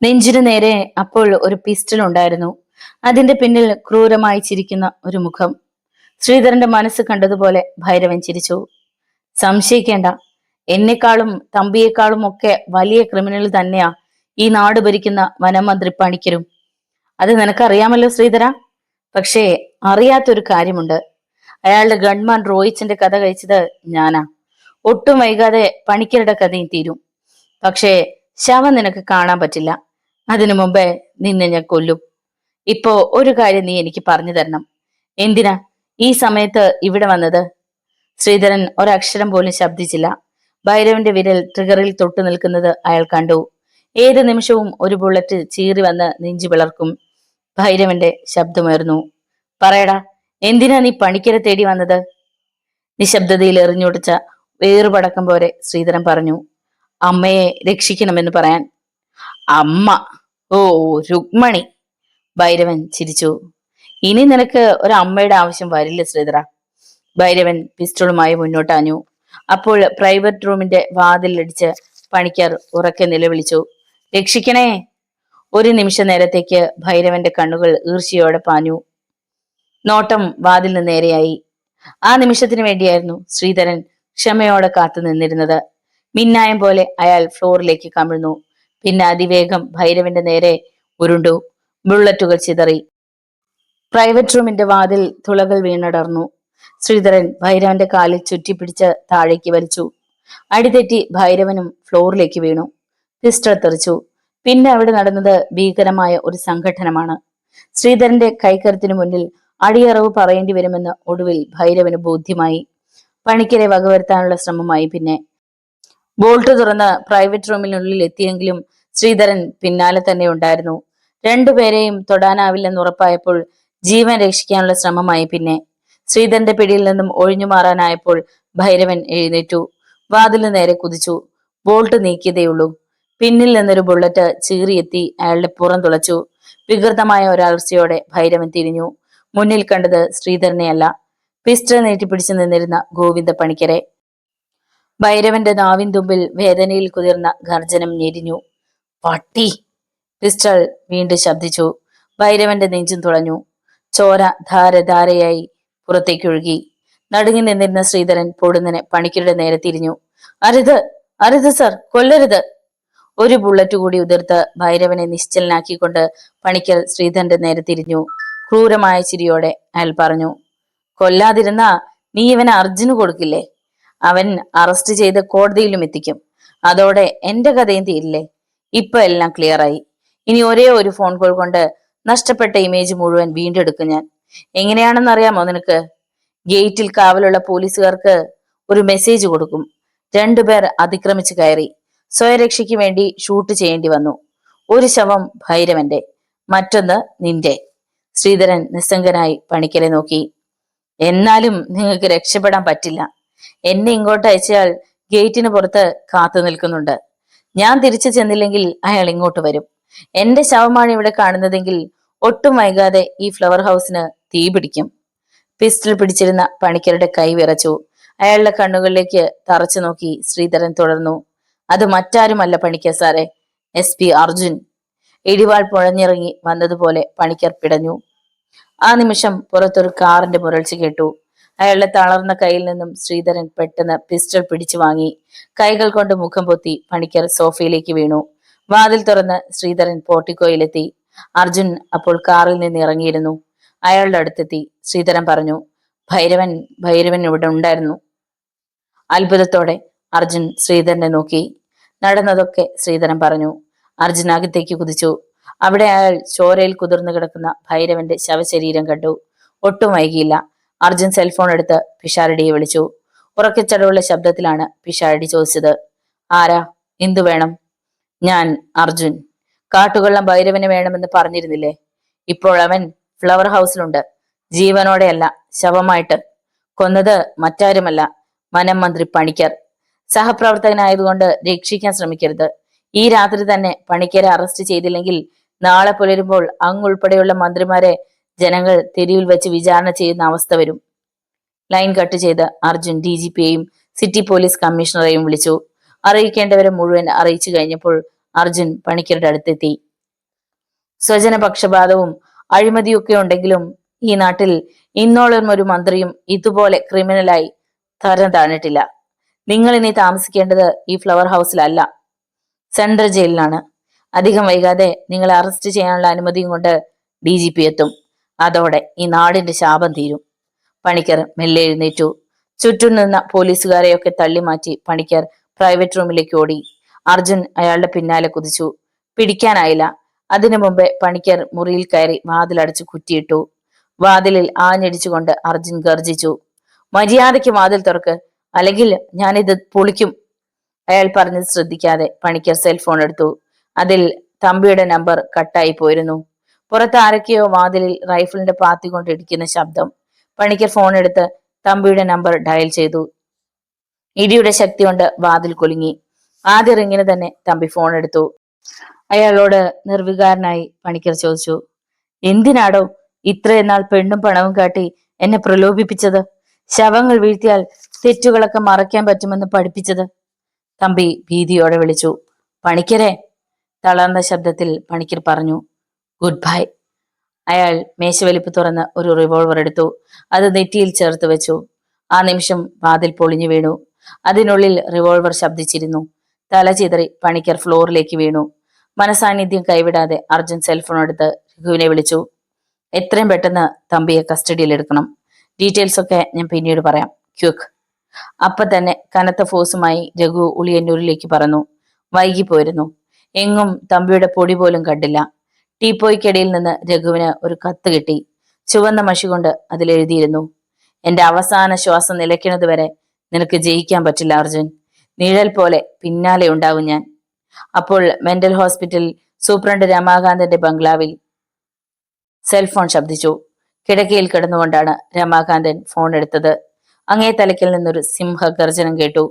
നെഞ്ചിനു നേരെ അപ്പോൾ ഒരു പിസ്റ്റൾ ഉണ്ടായിരുന്നു. അതിന്റെ പിന്നിൽ ക്രൂരമായി ചിരിക്കുന്ന ഒരു മുഖം. ശ്രീധരന്റെ മനസ്സ് കണ്ടതുപോലെ ഭൈരവൻ ചിരിച്ചു. സംശയിക്കേണ്ട, എന്നെക്കാളും തമ്പിയേക്കാളും ഒക്കെ വലിയ ക്രിമിനൽ തന്നെയാ ഈ നാട് ഭരിക്കുന്ന വനമന്ത്രി പണിക്കരും. അത് നിനക്കറിയാമല്ലോ ശ്രീധര. പക്ഷേ അറിയാത്തൊരു കാര്യമുണ്ട്. അയാളുടെ ഗൺമാൻ റോയിച്ചിന്റെ കഥ കഴിച്ചത് ഞാനാ. ഒട്ടും വൈകാതെ പണിക്കരുടെ കഥയും തീരും. പക്ഷേ ശവം നിനക്ക് കാണാൻ പറ്റില്ല. അതിനു മുമ്പേ നിന്നെ ഞാൻ കൊല്ലും. ഇപ്പോ ഒരു കാര്യം നീ എനിക്ക് പറഞ്ഞു തരണം. എന്തിനാ ഈ സമയത്ത് ഇവിടെ വന്നത്? ശ്രീധരൻ ഒരക്ഷരം പോലും ശബ്ദിച്ചില്ല. ഭൈരവന്റെ വിരൽ ട്രിഗറിൽ തൊട്ടു നിൽക്കുന്നത് അയാൾ കണ്ടു. ഏത് നിമിഷവും ഒരു ബുള്ളറ്റ് ചീറി വന്ന് നെഞ്ചു പിളർക്കും. ഭൈരവന്റെ ശബ്ദമുയർന്നു. പറയടാ, എന്തിനാ നീ പണിക്കരെ തേടി വന്നത്? നിശബ്ദതയിൽ എറിഞ്ഞൊടിച്ച വേറുപടക്കം പോലെ ശ്രീധരൻ പറഞ്ഞു. അമ്മയെ രക്ഷിക്കണമെന്ന് പറയാൻ. അമ്മ? ഓ, രുക്മണി. ഭൈരവൻ ചിരിച്ചു. ഇനി നിനക്ക് ഒരു അമ്മയുടെ ആവശ്യം വരില്ല ശ്രീധര. ഭൈരവൻ പിസ്റ്റളുമായി മുന്നോട്ടാഞ്ഞു. അപ്പോൾ പ്രൈവറ്റ് റൂമിന്റെ വാതിലടിച്ച് പണിക്കർ ഉറക്കെ നിലവിളിച്ചു. രക്ഷിക്കണേ! ഒരു നിമിഷ നേരത്തേക്ക് ഭൈരവന്റെ കണ്ണുകൾ ഈർഷ്യയോടെ പാഞ്ഞു. നോട്ടം വാതിലിന് നേരെയായി. ആ നിമിഷത്തിന് വേണ്ടിയായിരുന്നു ശ്രീധരൻ ക്ഷമയോടെ കാത്തു നിന്നിരുന്നത്. മിന്നായം പോലെ അയാൾ ഫ്ലോറിലേക്ക് കമിഴ്ന്നു. പിന്നെ അതിവേഗം ഭൈരവന്റെ നേരെ ഉരുണ്ടു. ബുള്ളറ്റുകൾ ചിതറി. പ്രൈവറ്റ് റൂമിന്റെ വാതിൽ തുളകൾ വീണടർന്നു. ശ്രീധരൻ ഭൈരവന്റെ കാലിൽ ചുറ്റിപ്പിടിച്ച് താഴേക്ക് വലിച്ചു. അടിതെറ്റി ഭൈരവനും ഫ്ലോറിലേക്ക് വീണു. പിസ്റ്റൾ തെറിച്ചു. പിന്നെ അവിടെ നടന്നത് ഭീകരമായ ഒരു സംഘട്ടനമാണ്. ശ്രീധരന്റെ കൈക്കരുത്തിനു മുന്നിൽ അടിയറവ് പറയേണ്ടി വരുമെന്ന് ഒടുവിൽ ഭൈരവന് ബോധ്യമായി. പണിക്കരെ വകവരുത്താനുള്ള ശ്രമമായി. പിന്നെ ബോൾട്ട് തുറന്ന് പ്രൈവറ്റ് റൂമിനുള്ളിൽ എത്തിയെങ്കിലും ശ്രീധരൻ പിന്നാലെ തന്നെ ഉണ്ടായിരുന്നു. രണ്ടുപേരെയും തൊടാനാവില്ലെന്ന് ഉറപ്പായപ്പോൾ ജീവൻ രക്ഷിക്കാനുള്ള ശ്രമമായി. പിന്നെ ശ്രീധരന്റെ പിടിയിൽ നിന്നും ഒഴിഞ്ഞു മാറാനായപ്പോൾ ഭൈരവൻ എഴുന്നേറ്റു. വാതിലിന് നേരെ കുതിച്ചു. ബോൾട്ട് നീക്കിയതേയുള്ളൂ. പിന്നിൽ നിന്നൊരു ബുള്ളറ്റ് ചീറിയെത്തി അയാളുടെ പുറം തുളച്ചു. വികൃതമായ ഒരലർച്ചയോടെ ഭൈരവൻ തിരിഞ്ഞു. മുന്നിൽ കണ്ടത് ശ്രീധരനെയല്ല, പിസ്റ്റൾ നീട്ടിപ്പിടിച്ചു നിന്നിരുന്ന ഗോവിന്ദ പണിക്കരെ. ഭൈരവന്റെ നാവിൻ തുമ്പിൽ വേദനയിൽ കുതിർന്ന ഗർജനം ഞെരിഞ്ഞു. പട്ടി! പിസ്റ്റൾ വീണ്ടും ശബ്ദിച്ചു. ഭൈരവന്റെ നെഞ്ചും തുളഞ്ഞു. ചോര ധാരധാരയായി പുറത്തേക്കൊഴുകി. നടുങ്ങി നിന്നിരുന്ന ശ്രീധരൻ പൊടുന്നനെ പണിക്കരുടെ നേരെ തിരിഞ്ഞു. അരുത്, അരുത് സർ, കൊല്ലരുത്! ഒരു ബുള്ളറ്റ് കൂടി ഉതിർത്ത് ഭൈരവനെ നിശ്ചലനാക്കിക്കൊണ്ട് പണിക്കർ ശ്രീധരന്റെ നേരെ തിരിഞ്ഞു. ക്രൂരമായ ചിരിയോടെ അയാൾ പറഞ്ഞു. കൊല്ലാതിരുന്ന നീ ഇവനെ അർജുന് കൊടുക്കില്ലേ? അവൻ അറസ്റ്റ് ചെയ്ത് കോടതിയിലും എത്തിക്കും. അതോടെ എന്റെ കഥയും തീരില്ലേ? ഇപ്പൊ എല്ലാം ക്ലിയറായി. ഇനി ഒരേ ഒരു ഫോൺ കോൾ കൊണ്ട് നഷ്ടപ്പെട്ട ഇമേജ് മുഴുവൻ വീണ്ടെടുക്കും ഞാൻ. എങ്ങനെയാണെന്ന് അറിയാമോ നിനക്ക്? ഗേറ്റിൽ കാവലുള്ള പോലീസുകാർക്ക് ഒരു മെസ്സേജ് കൊടുക്കും. രണ്ടുപേർ അതിക്രമിച്ചു കയറി. സ്വയരക്ഷയ്ക്ക് വേണ്ടി ഷൂട്ട് ചെയ്യേണ്ടി വന്നു. ഒരു ശവം ഭൈരവന്റെ, മറ്റൊന്ന് നിന്റെ. ശ്രീധരൻ നിസ്സംഗനായി പണിക്കരെ നോക്കി. എന്നാലും നിങ്ങൾക്ക് രക്ഷപ്പെടാൻ പറ്റില്ല. എന്നെ ഇങ്ങോട്ട് അയച്ചയാൾ ഗേറ്റിന് പുറത്ത് കാത്തു നിൽക്കുന്നുണ്ട്. ഞാൻ തിരിച്ചു ചെന്നില്ലെങ്കിൽ അയാൾ ഇങ്ങോട്ട് വരും. എന്റെ ശവമാണ് ഇവിടെ കാണുന്നതെങ്കിൽ ഒട്ടും വൈകാതെ ഈ ഫ്ലവർ ഹൗസിന് തീ പിടിക്കും. പിസ്റ്റൾ പിടിച്ചിരുന്ന പണിക്കരുടെ കൈ വിറച്ചു. അയാളുടെ കണ്ണുകളിലേക്ക് തറച്ചു നോക്കി ശ്രീധരൻ തുടർന്നു. അത് മറ്റാരുമല്ല പണിക്കർ സാറേ, SP അർജുൻ. ഇടിവാൾ പുഴഞ്ഞിറങ്ങി വന്നതുപോലെ പണിക്കർ പിടഞ്ഞു. ആ നിമിഷം പുറത്തൊരു കാറിന്റെ മുരൾച്ച കേട്ടു. അയാളുടെ തളർന്ന കയ്യിൽ നിന്നും ശ്രീധരൻ പെട്ടെന്ന് പിസ്റ്റൾ പിടിച്ചു വാങ്ങി. കൈകൾ കൊണ്ട് മുഖം പൊത്തി പണിക്കർ സോഫയിലേക്ക് വീണു. വാതിൽ തുറന്ന് ശ്രീധരൻ പോർട്ടിക്കോയിലെത്തി. അർജുൻ അപ്പോൾ കാറിൽ നിന്ന് ഇറങ്ങിയിരുന്നു. അയാളുടെ അടുത്തെത്തി. ശ്രീധരൻ പറഞ്ഞു, ഭൈരവൻ ഭൈരവൻ ഇവിടെ ഉണ്ടായിരുന്നു. അത്ഭുതത്തോടെ അർജുൻ ശ്രീധരനെ നോക്കി. നടന്നതൊക്കെ ശ്രീധരൻ പറഞ്ഞു. അർജുൻ അകത്തേക്ക് കുതിച്ചു. അവിടെ അയാൾ ചോരയിൽ കുതിർന്നു കിടക്കുന്ന ഭൈരവന്റെ ശവശരീരം കണ്ടു. ഒട്ടും വൈകിയില്ല. അർജുൻ സെൽഫോൺ എടുത്ത് പിഷാരടിയെ വിളിച്ചു. ഉറക്കച്ചടവുള്ള ശബ്ദത്തിലാണ് പിഷാരടി ചോദിച്ചത്. ആരാ? എന്തു വേണം? ഞാൻ അർജുൻ. കാട്ടുകൊള്ളം ഭൈരവന് വേണമെന്ന് പറഞ്ഞിരുന്നില്ലേ? ഇപ്പോൾ അവൻ ഫ്ലവർ ഹൗസിലുണ്ട്. ജീവനോടെയല്ല, ശവമായിട്ട്. കൊന്നത് മറ്റാരുമല്ല, വനം മന്ത്രി പണിക്കർ. സഹപ്രവർത്തകനായതുകൊണ്ട് രക്ഷിക്കാൻ ശ്രമിക്കരുത്. ഈ രാത്രി തന്നെ പണിക്കരെ അറസ്റ്റ് ചെയ്തില്ലെങ്കിൽ നാളെ പുലരുമ്പോൾ അങ്ങുൾപ്പെടെയുള്ള മന്ത്രിമാരെ ജനങ്ങൾ തെരുവിൽ വെച്ച് വിചാരണ ചെയ്യുന്ന അവസ്ഥ വരും. ലൈൻ കട്ട് ചെയ്ത് അർജുൻ DGPയെയും സിറ്റി പോലീസ് കമ്മീഷണറെയും വിളിച്ചു. അറിയിക്കേണ്ടവരെ മുഴുവൻ അറിയിച്ചു കഴിഞ്ഞപ്പോൾ അർജുൻ പണിക്കരുടെ അടുത്തെത്തി. സ്വജനപക്ഷപാതവും അഴിമതിയൊക്കെ ഉണ്ടെങ്കിലും ഈ നാട്ടിൽ ഇന്നോളം ഒരു മന്ത്രിയും ഇതുപോലെ ക്രിമിനലായി തരം താണിട്ടില്ല. നിങ്ങൾ ഇനി താമസിക്കേണ്ടത് ഈ ഫ്ലവർ ഹൗസിലല്ല, സെൻട്രൽ ജയിലിലാണ്. അധികം വൈകാതെ നിങ്ങളെ അറസ്റ്റ് ചെയ്യാനുള്ള അനുമതിയും കൊണ്ട് DGP എത്തും. അതോടെ ഈ നാടിന്റെ ശാപം തീരും. പണിക്കർ മെല്ലെ എഴുന്നേറ്റു. ചുറ്റും നിന്ന പോലീസുകാരെയൊക്കെ തള്ളിമാറ്റി പണിക്കർ പ്രൈവറ്റ് റൂമിലേക്ക് ഓടി. അർജുൻ അയാളുടെ പിന്നാലെ കുതിച്ചു. പിടിക്കാനായില്ല. അതിനു മുമ്പേ പണിക്കർ മുറിയിൽ കയറി വാതിലടച്ചു കുറ്റിയിട്ടു. വാതിലിൽ ആഞ്ഞടിച്ചുകൊണ്ട് അർജുൻ ഗർജിച്ചു, മര്യാദയ്ക്ക് വാതിൽ തുറക്ക്, അല്ലെങ്കിൽ ഞാനിത് പൊളിക്കും. അയാൾ പറഞ്ഞത് ശ്രദ്ധിക്കാതെ പണിക്കർ സെൽഫോൺ എടുത്തു. അതിൽ തമ്പിയുടെ നമ്പർ കട്ടായി പോയിരുന്നു. പുറത്ത് ആരൊക്കെയോ വാതിലിൽ റൈഫിളിന്റെ പാത്തി കൊണ്ട് ഇടിക്കുന്ന ശബ്ദം. പണിക്കർ ഫോൺ എടുത്ത് തമ്പിയുടെ നമ്പർ ഡയൽ ചെയ്തു. ഇടിയുടെ ശക്തി കൊണ്ട് വാതിൽ കുലുങ്ങി. ആദ്യ റിങ്ങിന് തന്നെ തമ്പി ഫോൺ എടുത്തു. അയാളോട് നിർവികാരനായി പണിക്കർ ചോദിച്ചു, എന്തിനാടോ ഇത്രയും നാൾ പെണ്ണും പണവും കാട്ടി എന്നെ പ്രലോഭിപ്പിച്ചത്? ശവങ്ങൾ വീഴ്ത്തിയാൽ തെറ്റുകളൊക്കെ മറയ്ക്കാൻ പറ്റുമെന്ന് പഠിപ്പിച്ചത്? തമ്പി ഭീതിയോടെ വിളിച്ചു. പണിക്കരെ. തളർന്ന ശബ്ദത്തിൽ പണിക്കർ പറഞ്ഞു, ഗുഡ് ബൈ. അയാൾ മേശവലിപ്പ് തുറന്ന് ഒരു റിവോൾവർ എടുത്തു. അത് നെറ്റിയിൽ ചേർത്ത് വെച്ചു. ആ നിമിഷം വാതിൽ പൊളിഞ്ഞു വീണു. അതിനുള്ളിൽ റിവോൾവർ ശബ്ദിച്ചിരുന്നു. തല ചിതറി പണിക്കർ ഫ്ലോറിലേക്ക് വീണു. മനസാന്നിധ്യം കൈവിടാതെ അർജുൻ സെൽഫോൺ എടുത്ത് രഘുവിനെ വിളിച്ചു. എത്രയും പെട്ടെന്ന് തമ്പിയെ കസ്റ്റഡിയിൽ എടുക്കണം. ഡീറ്റെയിൽസ് ഒക്കെ ഞാൻ പിന്നീട് പറയാം. ക്വിക്ക്. അപ്പൊ തന്നെ കനത്ത ഫോഴ്സുമായി രഘു ഉളിയന്നൂരിലേക്ക് പറന്നു. വൈകിപ്പോയിരുന്നു. എങ്ങും തമ്പിയുടെ പൊടി പോലും കണ്ടില്ല. ടീപ്പോയ്ക്കിടയിൽ നിന്ന് രഘുവിന് ഒരു കത്ത് കിട്ടി. ചുവന്ന മഷി കൊണ്ട് അതിലെഴുതിയിരുന്നു, എന്റെ അവസാന ശ്വാസം നിലയ്ക്കുന്നതുവരെ നിനക്ക് ജയിക്കാൻ പറ്റില്ല അർജുൻ. നിഴൽ പോലെ പിന്നാലെ ഉണ്ടാവും ഞാൻ. അപ്പോൾ മെന്റൽ ഹോസ്പിറ്റൽ സൂപ്രണ്ട് രമാകാന്തന്റെ ബംഗ്ലാവിൽ സെൽഫോൺ ശബ്ദിച്ചു. കിടക്കയിൽ കിടന്നുകൊണ്ടാണ് രമാകാന്തൻ ഫോൺ എടുത്തത്. അങ്ങേ തലയ്ക്കിൽ നിന്നൊരു സിംഹഗർജനം കേട്ടു.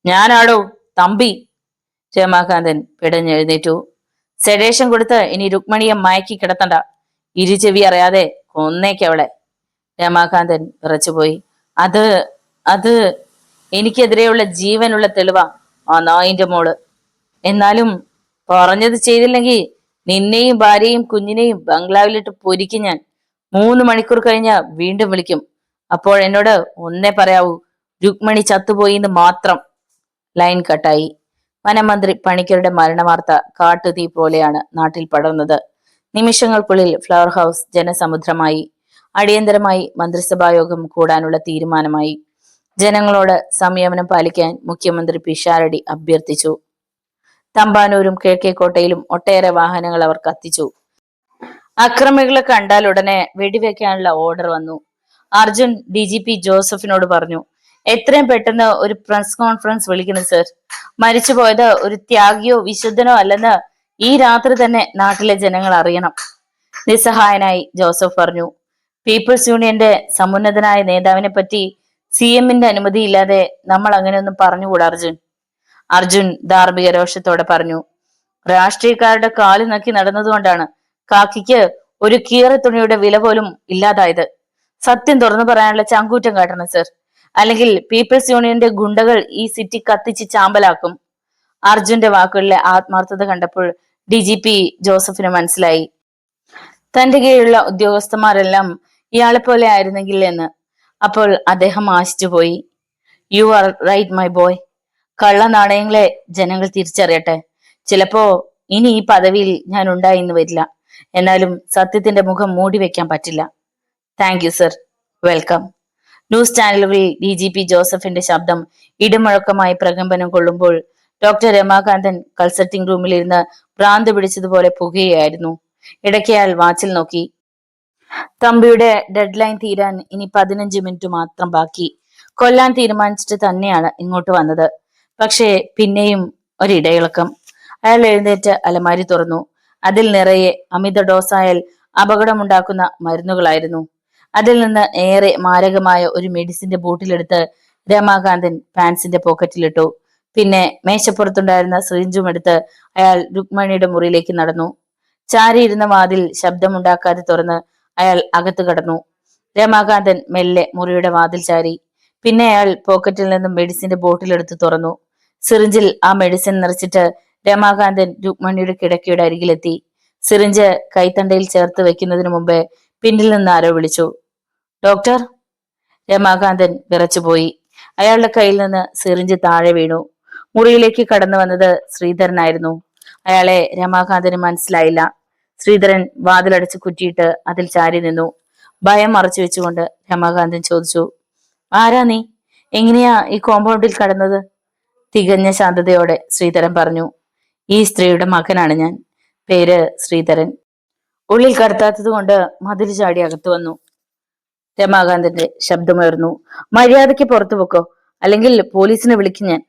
ഞാനാടോ തമ്പി. രമാകാന്തൻ പിടഞ്ഞെഴുന്നേറ്റു. സെഡേഷൻ കൊടുത്ത് ഇനി രുക്മണിയെ മയക്കി കിടത്തണ്ട. ഇരുചെവി അറിയാതെ കൊന്നേക്കവളെ. രമാകാന്തൻ വിറച്ചുപോയി. അത് അത് എനിക്കെതിരെയുള്ള ജീവനുള്ള തെളിവാ ആ നായിന്റെ മോള്. എന്നാലും പറഞ്ഞത് ചെയ്തില്ലെങ്കിൽ നിന്നെയും ഭാര്യയും കുഞ്ഞിനെയും ബംഗ്ലാവിലിട്ട് പൊരിക്കും ഞാൻ. 3 മണിക്കൂർ കഴിഞ്ഞ് വീണ്ടും വിളിക്കും. അപ്പോഴെന്നോട് ഒന്നേ പറയാവൂ, രുക്മണി ചത്തുപോയി എന്ന് മാത്രം. ലൈൻ കട്ടായി. വനമന്ത്രി പണിക്കരുടെ മരണവാർത്ത കാട്ടുതീ പോലെയാണ് നാട്ടിൽ പടർന്നത്. നിമിഷങ്ങൾക്കുള്ളിൽ ഫ്ലവർ ഹൗസ് ജനസമുദ്രമായി. അടിയന്തരമായി മന്ത്രിസഭായോഗം കൂടാനുള്ള തീരുമാനമായി. ജനങ്ങളോട് സംയമനം പാലിക്കാൻ മുഖ്യമന്ത്രി പിഷാരടി അഭ്യർത്ഥിച്ചു. തമ്പാനൂരും കിഴക്കേക്കോട്ടയിലും ഒട്ടേറെ വാഹനങ്ങൾ അവർ കത്തിച്ചു. അക്രമികളെ കണ്ടാൽ ഉടനെ വെടിവെക്കാനുള്ള ഓർഡർ വന്നു. അർജുൻ DGP ജോസഫിനോട് പറഞ്ഞു, എത്രയും പെട്ടെന്ന് ഒരു പ്രസ് കോൺഫറൻസ് വിളിക്കണം സർ. മരിച്ചുപോയത് ഒരു ത്യാഗിയോ വിശുദ്ധനോ അല്ലെന്ന് ഈ രാത്രി തന്നെ നാട്ടിലെ ജനങ്ങൾ അറിയണം. നിസ്സഹായനായി ജോസഫ് പറഞ്ഞു, പീപ്പിൾസ് യൂണിയന്റെ സമുന്നതനായ നേതാവിനെ പറ്റി CM-ന്റെ അനുമതിയില്ലാതെ നമ്മൾ അങ്ങനെയൊന്നും പറഞ്ഞുകൂടാ അർജുൻ. അർജുൻ ധാർമ്മിക രോഷത്തോടെ പറഞ്ഞു, രാഷ്ട്രീയക്കാരുടെ കാല് നക്കി നടന്നതുകൊണ്ടാണ് കാക്കിക്ക് ഒരു കീറത്തുണിയുടെ വില പോലും ഇല്ലാതായത്. സത്യം തുറന്നു പറയാനുള്ള ചങ്കൂറ്റം കാട്ടണം സർ, അല്ലെങ്കിൽ പീപ്പിൾസ് യൂണിയന്റെ ഗുണ്ടകൾ ഈ സിറ്റി കത്തിച്ച് ചാമ്പലാക്കും. അർജുന്റെ വാക്കുകളിലെ ആത്മാർത്ഥത കണ്ടപ്പോൾ DGP ജോസഫിന് മനസ്സിലായി, തന്റെ കീഴിലുള്ള ഉദ്യോഗസ്ഥന്മാരെല്ലാം ഇയാളെ പോലെ ആയിരുന്നെങ്കിൽ എന്ന്. അപ്പോൾ അദ്ദേഹം ആശിച്ചുപോയി. You are right my boy. കള്ള നാണയങ്ങളെ ജനങ്ങൾ തിരിച്ചറിയട്ടെ. ചിലപ്പോ ഇനി ഈ പദവിയിൽ ഞാൻ ഉണ്ടായിന്ന് വരില്ല. എന്നാലും സത്യത്തിന്റെ മുഖം മൂടി വെക്കാൻ പറ്റില്ല. Thank you sir. Welcome. News ചാനലുകളിൽ DGP ജോസഫിന്റെ ശബ്ദം ഇടിമുഴക്കമായി പ്രകമ്പനം കൊള്ളുമ്പോൾ ഡോക്ടർ രമാകാന്തൻ കൺസൾട്ടിംഗ് റൂമിലിരുന്ന് ഭ്രാന്ത് പിടിച്ചതുപോലെ പുകയായിരുന്നു. ഇടയ്ക്ക് അയാൾ വാച്ചിൽ നോക്കി. തമ്പിയുടെ ഡെഡ് ലൈൻ തീരാൻ ഇനി 15 മിനിറ്റ് മാത്രം ബാക്കി. കൊല്ലാൻ തീരുമാനിച്ചിട്ട് തന്നെയാണ് ഇങ്ങോട്ട് വന്നത്. പക്ഷേ പിന്നെയും ഒരിടയിളക്കം. അയാൾ എഴുന്നേറ്റ് അലമാരി തുറന്നു. അതിൽ നിറയെ അമിത ഡോസായാൽ അപകടമുണ്ടാക്കുന്ന മരുന്നുകളായിരുന്നു. അതിൽ നിന്ന് ഏറെ മാരകമായ ഒരു മെഡിസിന്റെ ബോട്ടിലെടുത്ത് രമാകാന്തൻ പാൻസിന്റെ പോക്കറ്റിലിട്ടു. പിന്നെ മേശപ്പുറത്തുണ്ടായിരുന്ന സിറിഞ്ചും എടുത്ത് അയാൾ രുക്മണിയുടെ മുറിയിലേക്ക് നടന്നു. ചാരിയിരുന്ന വാതിൽ ശബ്ദമുണ്ടാക്കാതെ തുറന്ന് അയാൾ അകത്ത് കടന്നു. രമാകാന്തൻ മെല്ലെ മുറിയുടെ വാതിൽ ചാരി. പിന്നെ അയാൾ പോക്കറ്റിൽ നിന്നും മെഡിസിന്റെ ബോട്ടിലെടുത്ത് തുറന്നു. സിറിഞ്ചിൽ ആ മെഡിസിൻ നിറച്ചിട്ട് രമാകാന്തൻ രുക്മണിയുടെ കിടക്കയുടെ അരികിലെത്തി. സിറിഞ്ച് കൈത്തണ്ടയിൽ ചേർത്ത് വെക്കുന്നതിന് മുമ്പേ പിന്നിൽ നിന്ന് ആരോ വിളിച്ചു. ഡോക്ടർ. രമാകാന്തൻ വിറച്ചുപോയി. അയാളുടെ കയ്യിൽ നിന്ന് സിറിഞ്ച് താഴെ വീണു. മുറിയിലേക്ക് കടന്നു വന്നത് ശ്രീധരനായിരുന്നു. അയാളെ രമാകാന്തന് മനസ്സിലായില്ല. ശ്രീധരൻ വാതിലടച്ച് കുറ്റിയിട്ട് അതിൽ ചാരി നിന്നു. ഭയം മറച്ചു വെച്ചുകൊണ്ട് രമാകാന്തൻ ചോദിച്ചു, ആരാ നീ? എങ്ങനെയാ ഈ കോമ്പൗണ്ടിൽ കടന്നത്? തികഞ്ഞ ശാന്തതയോടെ ശ്രീധരൻ പറഞ്ഞു, ഈ സ്ത്രീയുടെ മകനാണ് ഞാൻ. പേര് ശ്രീധരൻ. ഉള്ളിൽ കടത്താത്തത് കൊണ്ട് മതിൽ ചാടി അകത്തു വന്നു. രമാകാന്തന്റെ ശബ്ദമുയർന്നു. മര്യാദയ്ക്ക് പുറത്തു പൊക്കോ, അല്ലെങ്കിൽ പോലീസിനെ വിളിക്കും ഞാൻ.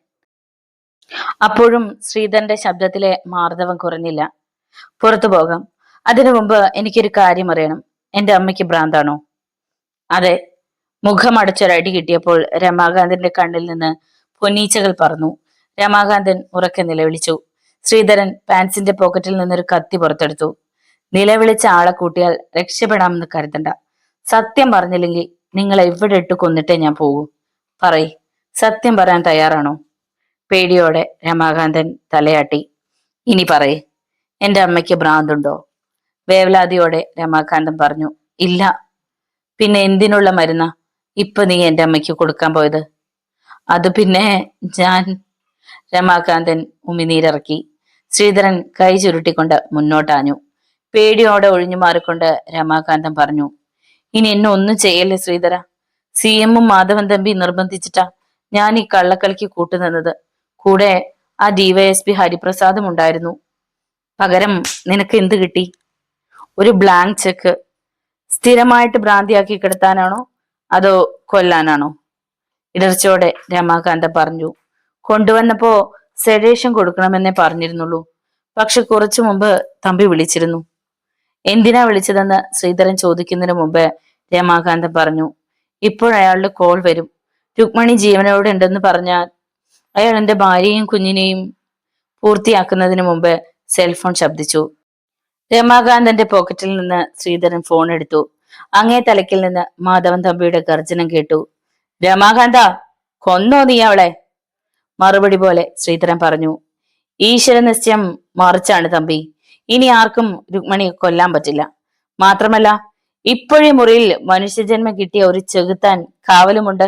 അപ്പോഴും ശ്രീധരന്റെ ശബ്ദത്തിലെ മാർദ്ദവം കുറഞ്ഞില്ല. പുറത്തു പോകാം. അതിനു മുമ്പ് എനിക്കൊരു കാര്യം അറിയണം. എന്റെ അമ്മയ്ക്ക് ഭ്രാന്താണോ? അതെ. മുഖം അടച്ചൊരടി കിട്ടിയപ്പോൾ രമാകാന്തന്റെ കണ്ണിൽ നിന്ന് പൊന്നീച്ചകൾ പറന്നു. രമാകാന്തൻ ഉറക്കെ നിലവിളിച്ചു. ശ്രീധരൻ പാൻസിന്റെ പോക്കറ്റിൽ നിന്നൊരു കത്തി പുറത്തെടുത്തു. നിലവിളിച്ച ആളെ കൂട്ടിയാൽ രക്ഷപ്പെടാമെന്ന് കരുതണ്ട. സത്യം പറഞ്ഞില്ലെങ്കിൽ നിങ്ങളെ ഇവിടെ ഇട്ട് കൊന്നിട്ടേ ഞാൻ പോകൂ. പറയ്, സത്യം പറയാൻ തയ്യാറാണോ? പേടിയോടെ രമാകാന്തൻ തലയാട്ടി. ഇനി പറയ്, എന്റെ അമ്മയ്ക്ക് ഭ്രാന്തുണ്ടോ? വേവലാതിയോടെ രമാകാന്തൻ പറഞ്ഞു. ഇല്ല. പിന്നെ എന്തിനുള്ള മരുന്നാ ഇപ്പൊ നീ എന്റെ അമ്മയ്ക്ക് കൊടുക്കാൻ പോയത്? അത് പിന്നെ ഞാൻ. രമാകാന്തൻ ഉമിനീരിറക്കി. ശ്രീധരൻ കൈ ചുരുട്ടിക്കൊണ്ട് മുന്നോട്ടാഞ്ഞു. പേടിയോടെ ഒഴിഞ്ഞു മാറിക്കൊണ്ട് രമാകാന്തൻ പറഞ്ഞു, ഇനി എന്നെ ഒന്നും ചെയ്യല്ലേ ശ്രീധര. CM-ഉം മാധവൻ തമ്പി നിർബന്ധിച്ചിട്ടാ ഞാൻ ഈ കള്ളക്കളിക്ക് കൂട്ടുനിന്നത്. കൂടെ ആ DYSP ഹരിപ്രസാദും ഉണ്ടായിരുന്നു. പകരം നിനക്ക് എന്ത് കിട്ടി? ഒരു ബ്ലാങ്ക് ചെക്ക്. സ്ഥിരമായിട്ട് ഭ്രാന്തിയാക്കി കിടത്താനാണോ അതോ കൊല്ലാനാണോ? ഇടർച്ചയോടെ രമാകാന്തൻ പറഞ്ഞു. കൊണ്ടുവന്നപ്പോ സെഡേഷൻ കൊടുക്കണമെന്നേ പറഞ്ഞിരുന്നുള്ളൂ. പക്ഷെ കുറച്ചു മുമ്പ് തമ്പി വിളിച്ചിരുന്നു. എന്തിനാ വിളിച്ചതെന്ന് ശ്രീധരൻ ചോദിക്കുന്നതിന് മുമ്പ് രമാകാന്തൻ പറഞ്ഞു, ഇപ്പോഴയാളുടെ കോൾ വരും. രുക്മണി ജീവനോടെ ഉണ്ടെന്ന് പറഞ്ഞാൽ അയാൾ എന്റെ ഭാര്യയും കുഞ്ഞിനെയും. പൂർത്തിയാക്കുന്നതിന് മുമ്പ് സെൽഫോൺ ശബ്ദിച്ചു. രമാകാന്തന്റെ പോക്കറ്റിൽ നിന്ന് ശ്രീധരൻ ഫോൺ എടുത്തു. അങ്ങേ തലക്കിൽ നിന്ന് മാധവൻ തമ്പിയുടെ ഗർജനം കേട്ടു. രമാകാന്ത, കൊന്നോ നീ അവളെ? മറുപടി പോലെ ശ്രീധരൻ പറഞ്ഞു, ഈശ്വര നിശ്ചയം മറിച്ചാണ് തമ്പി. ഇനി ആർക്കും രുക്മണിയെ കൊല്ലാൻ പറ്റില്ല. മാത്രമല്ല ഇപ്പോഴേ മുറിയിൽ മനുഷ്യജന്മം കിട്ടിയ ഒരു ചെകുത്താൻ കാവലുമുണ്ട്.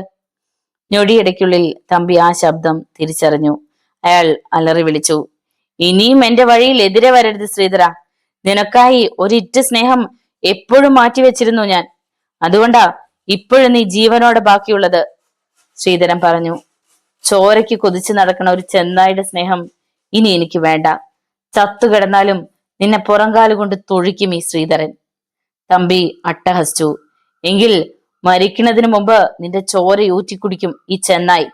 ഞൊടിയിടയ്ക്കുള്ളിൽ തമ്പി ആ ശബ്ദം തിരിച്ചറിഞ്ഞു. അയാൾ അലറി വിളിച്ചു, ഇനിയും എന്റെ വഴിയിൽ എതിരെ വരരുത് ശ്രീധര. നിനക്കായി ഒരിറ്റ് സ്നേഹം എപ്പോഴും മാറ്റിവെച്ചിരുന്നു ഞാൻ. അതുകൊണ്ടാ ഇപ്പോഴും നീ ജീവനോടെ ബാക്കിയുള്ളത്. ശ്രീധരൻ പറഞ്ഞു, ചോരയ്ക്ക് കൊതിച്ചു നടക്കുന്ന ഒരു ചെന്നായുടെ സ്നേഹം ഇനി എനിക്ക് വേണ്ട. ചത്തുകിടന്നാലും നിന്നെ പുറംകാലുകൊണ്ട് തൊഴിക്കും ഈ ശ്രീധരൻ. തമ്പി അട്ടഹസിച്ചു. എങ്കിൽ മരിക്കുന്നതിന് മുമ്പ് നിന്റെ ചോര ഊറ്റിക്കുടിക്കും ഈ ചെന്നായി.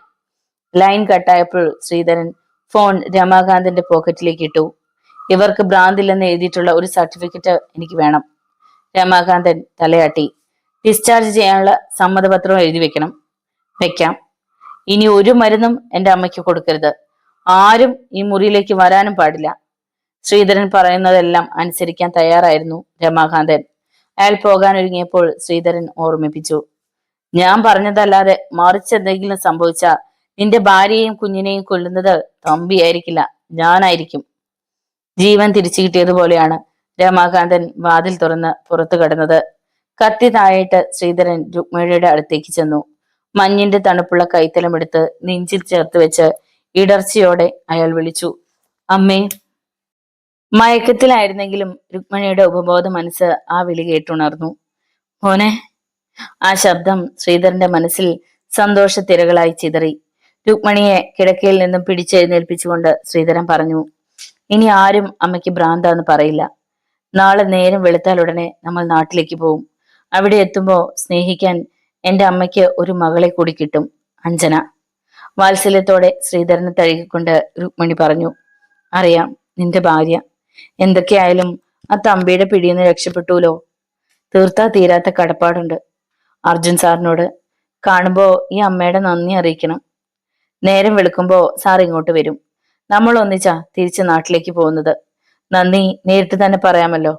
ലൈൻ കട്ടായപ്പോൾ ശ്രീധരൻ ഫോൺ രമാകാന്തന്റെ പോക്കറ്റിലേക്ക് ഇട്ടു. ഇവർക്ക് ഭ്രാന്തില്ലെന്ന് എഴുതിയിട്ടുള്ള ഒരു സർട്ടിഫിക്കറ്റ് എനിക്ക് വേണം. രമാകാന്തൻ തലയാട്ടി. ഡിസ്ചാർജ് ചെയ്യാനുള്ള സമ്മതപത്രം എഴുതി വെക്കണം. വെക്കാം. ഇനി ഒരു മരുന്നും എന്റെ അമ്മയ്ക്ക് കൊടുക്കരുത്. ആരും ഈ മുറിയിലേക്ക് വരാനും പാടില്ല. ശ്രീധരൻ പറയുന്നതെല്ലാം അനുസരിക്കാൻ തയ്യാറായിരുന്നു രമാകാന്തൻ. അയാൾ പോകാൻ ഒരുങ്ങിയപ്പോൾ ശ്രീധരൻ ഓർമ്മിപ്പിച്ചു, ഞാൻ പറഞ്ഞതല്ലാതെ മറിച്ചെന്തെങ്കിലും സംഭവിച്ച നിന്റെ ഭാര്യയെയും കുഞ്ഞിനെയും കൊല്ലുന്നത് തമ്പിയായിരിക്കില്ല, ഞാനായിരിക്കും. ജീവൻ തിരിച്ചു കിട്ടിയതുപോലെയാണ് രമാകാന്തൻ വാതിൽ തുറന്ന് പുറത്തു കടന്നത്. കത്തി താഴെയിട്ട് ശ്രീധരൻ രുക്മിണിയുടെ അടുത്തേക്ക് ചെന്നു. മഞ്ഞിന്റെ തണുപ്പുള്ള കൈത്തലമെടുത്ത് നെഞ്ചിൽ ചേർത്ത് വെച്ച് ഇടർച്ചയോടെ അയാൾ വിളിച്ചു, അമ്മേ. മയക്കത്തിലായിരുന്നെങ്കിലും രുക്മിണിയുടെ ഉപബോധ മനസ്സ് ആ വിളി കേട്ടുണർന്നു. മോനെ. ആ ശബ്ദം ശ്രീധരന്റെ മനസ്സിൽ സന്തോഷത്തിരകളായി ചിതറി. രുക്മിണിയെ കിടക്കയിൽ നിന്നും പിടിച്ചെഴുന്നേൽപ്പിച്ചുകൊണ്ട് ശ്രീധരൻ പറഞ്ഞു, ഇനി ആരും അമ്മയ്ക്ക് ഭ്രാന്താന്ന് പറയില്ല. നാളെ നേരം വെളുത്താൽ ഉടനെ നമ്മൾ നാട്ടിലേക്ക് പോവും. അവിടെ എത്തുമ്പോ സ്നേഹിക്കാൻ എന്റെ അമ്മയ്ക്ക് ഒരു മകളെ കൂടി കിട്ടും, അഞ്ജന. വാത്സല്യത്തോടെ ശ്രീധരനെ തഴുകിക്കൊണ്ട് രുക്മിണി പറഞ്ഞു, അറിയാം, നിന്റെ ഭാര്യ. എന്തൊക്കെയായാലും ആ തമ്പിയുടെ പിടിയിൽ നിന്ന് രക്ഷപ്പെട്ടുല്ലോ. തീർത്താ തീരാത്ത കടപ്പാടുണ്ട് അർജുൻ സാറിനോട്. കാണുമ്പോ ഈ അമ്മയുടെ നന്ദി അറിയിക്കണം. നേരം വെളുക്കുമ്പോ സാർ ഇങ്ങോട്ട് വരും. നമ്മൾ ഒന്നിച്ചാ തിരിച്ച് നാട്ടിലേക്ക് പോകുന്നത്. നന്ദി നേരിട്ട് തന്നെ പറയാമല്ലോ.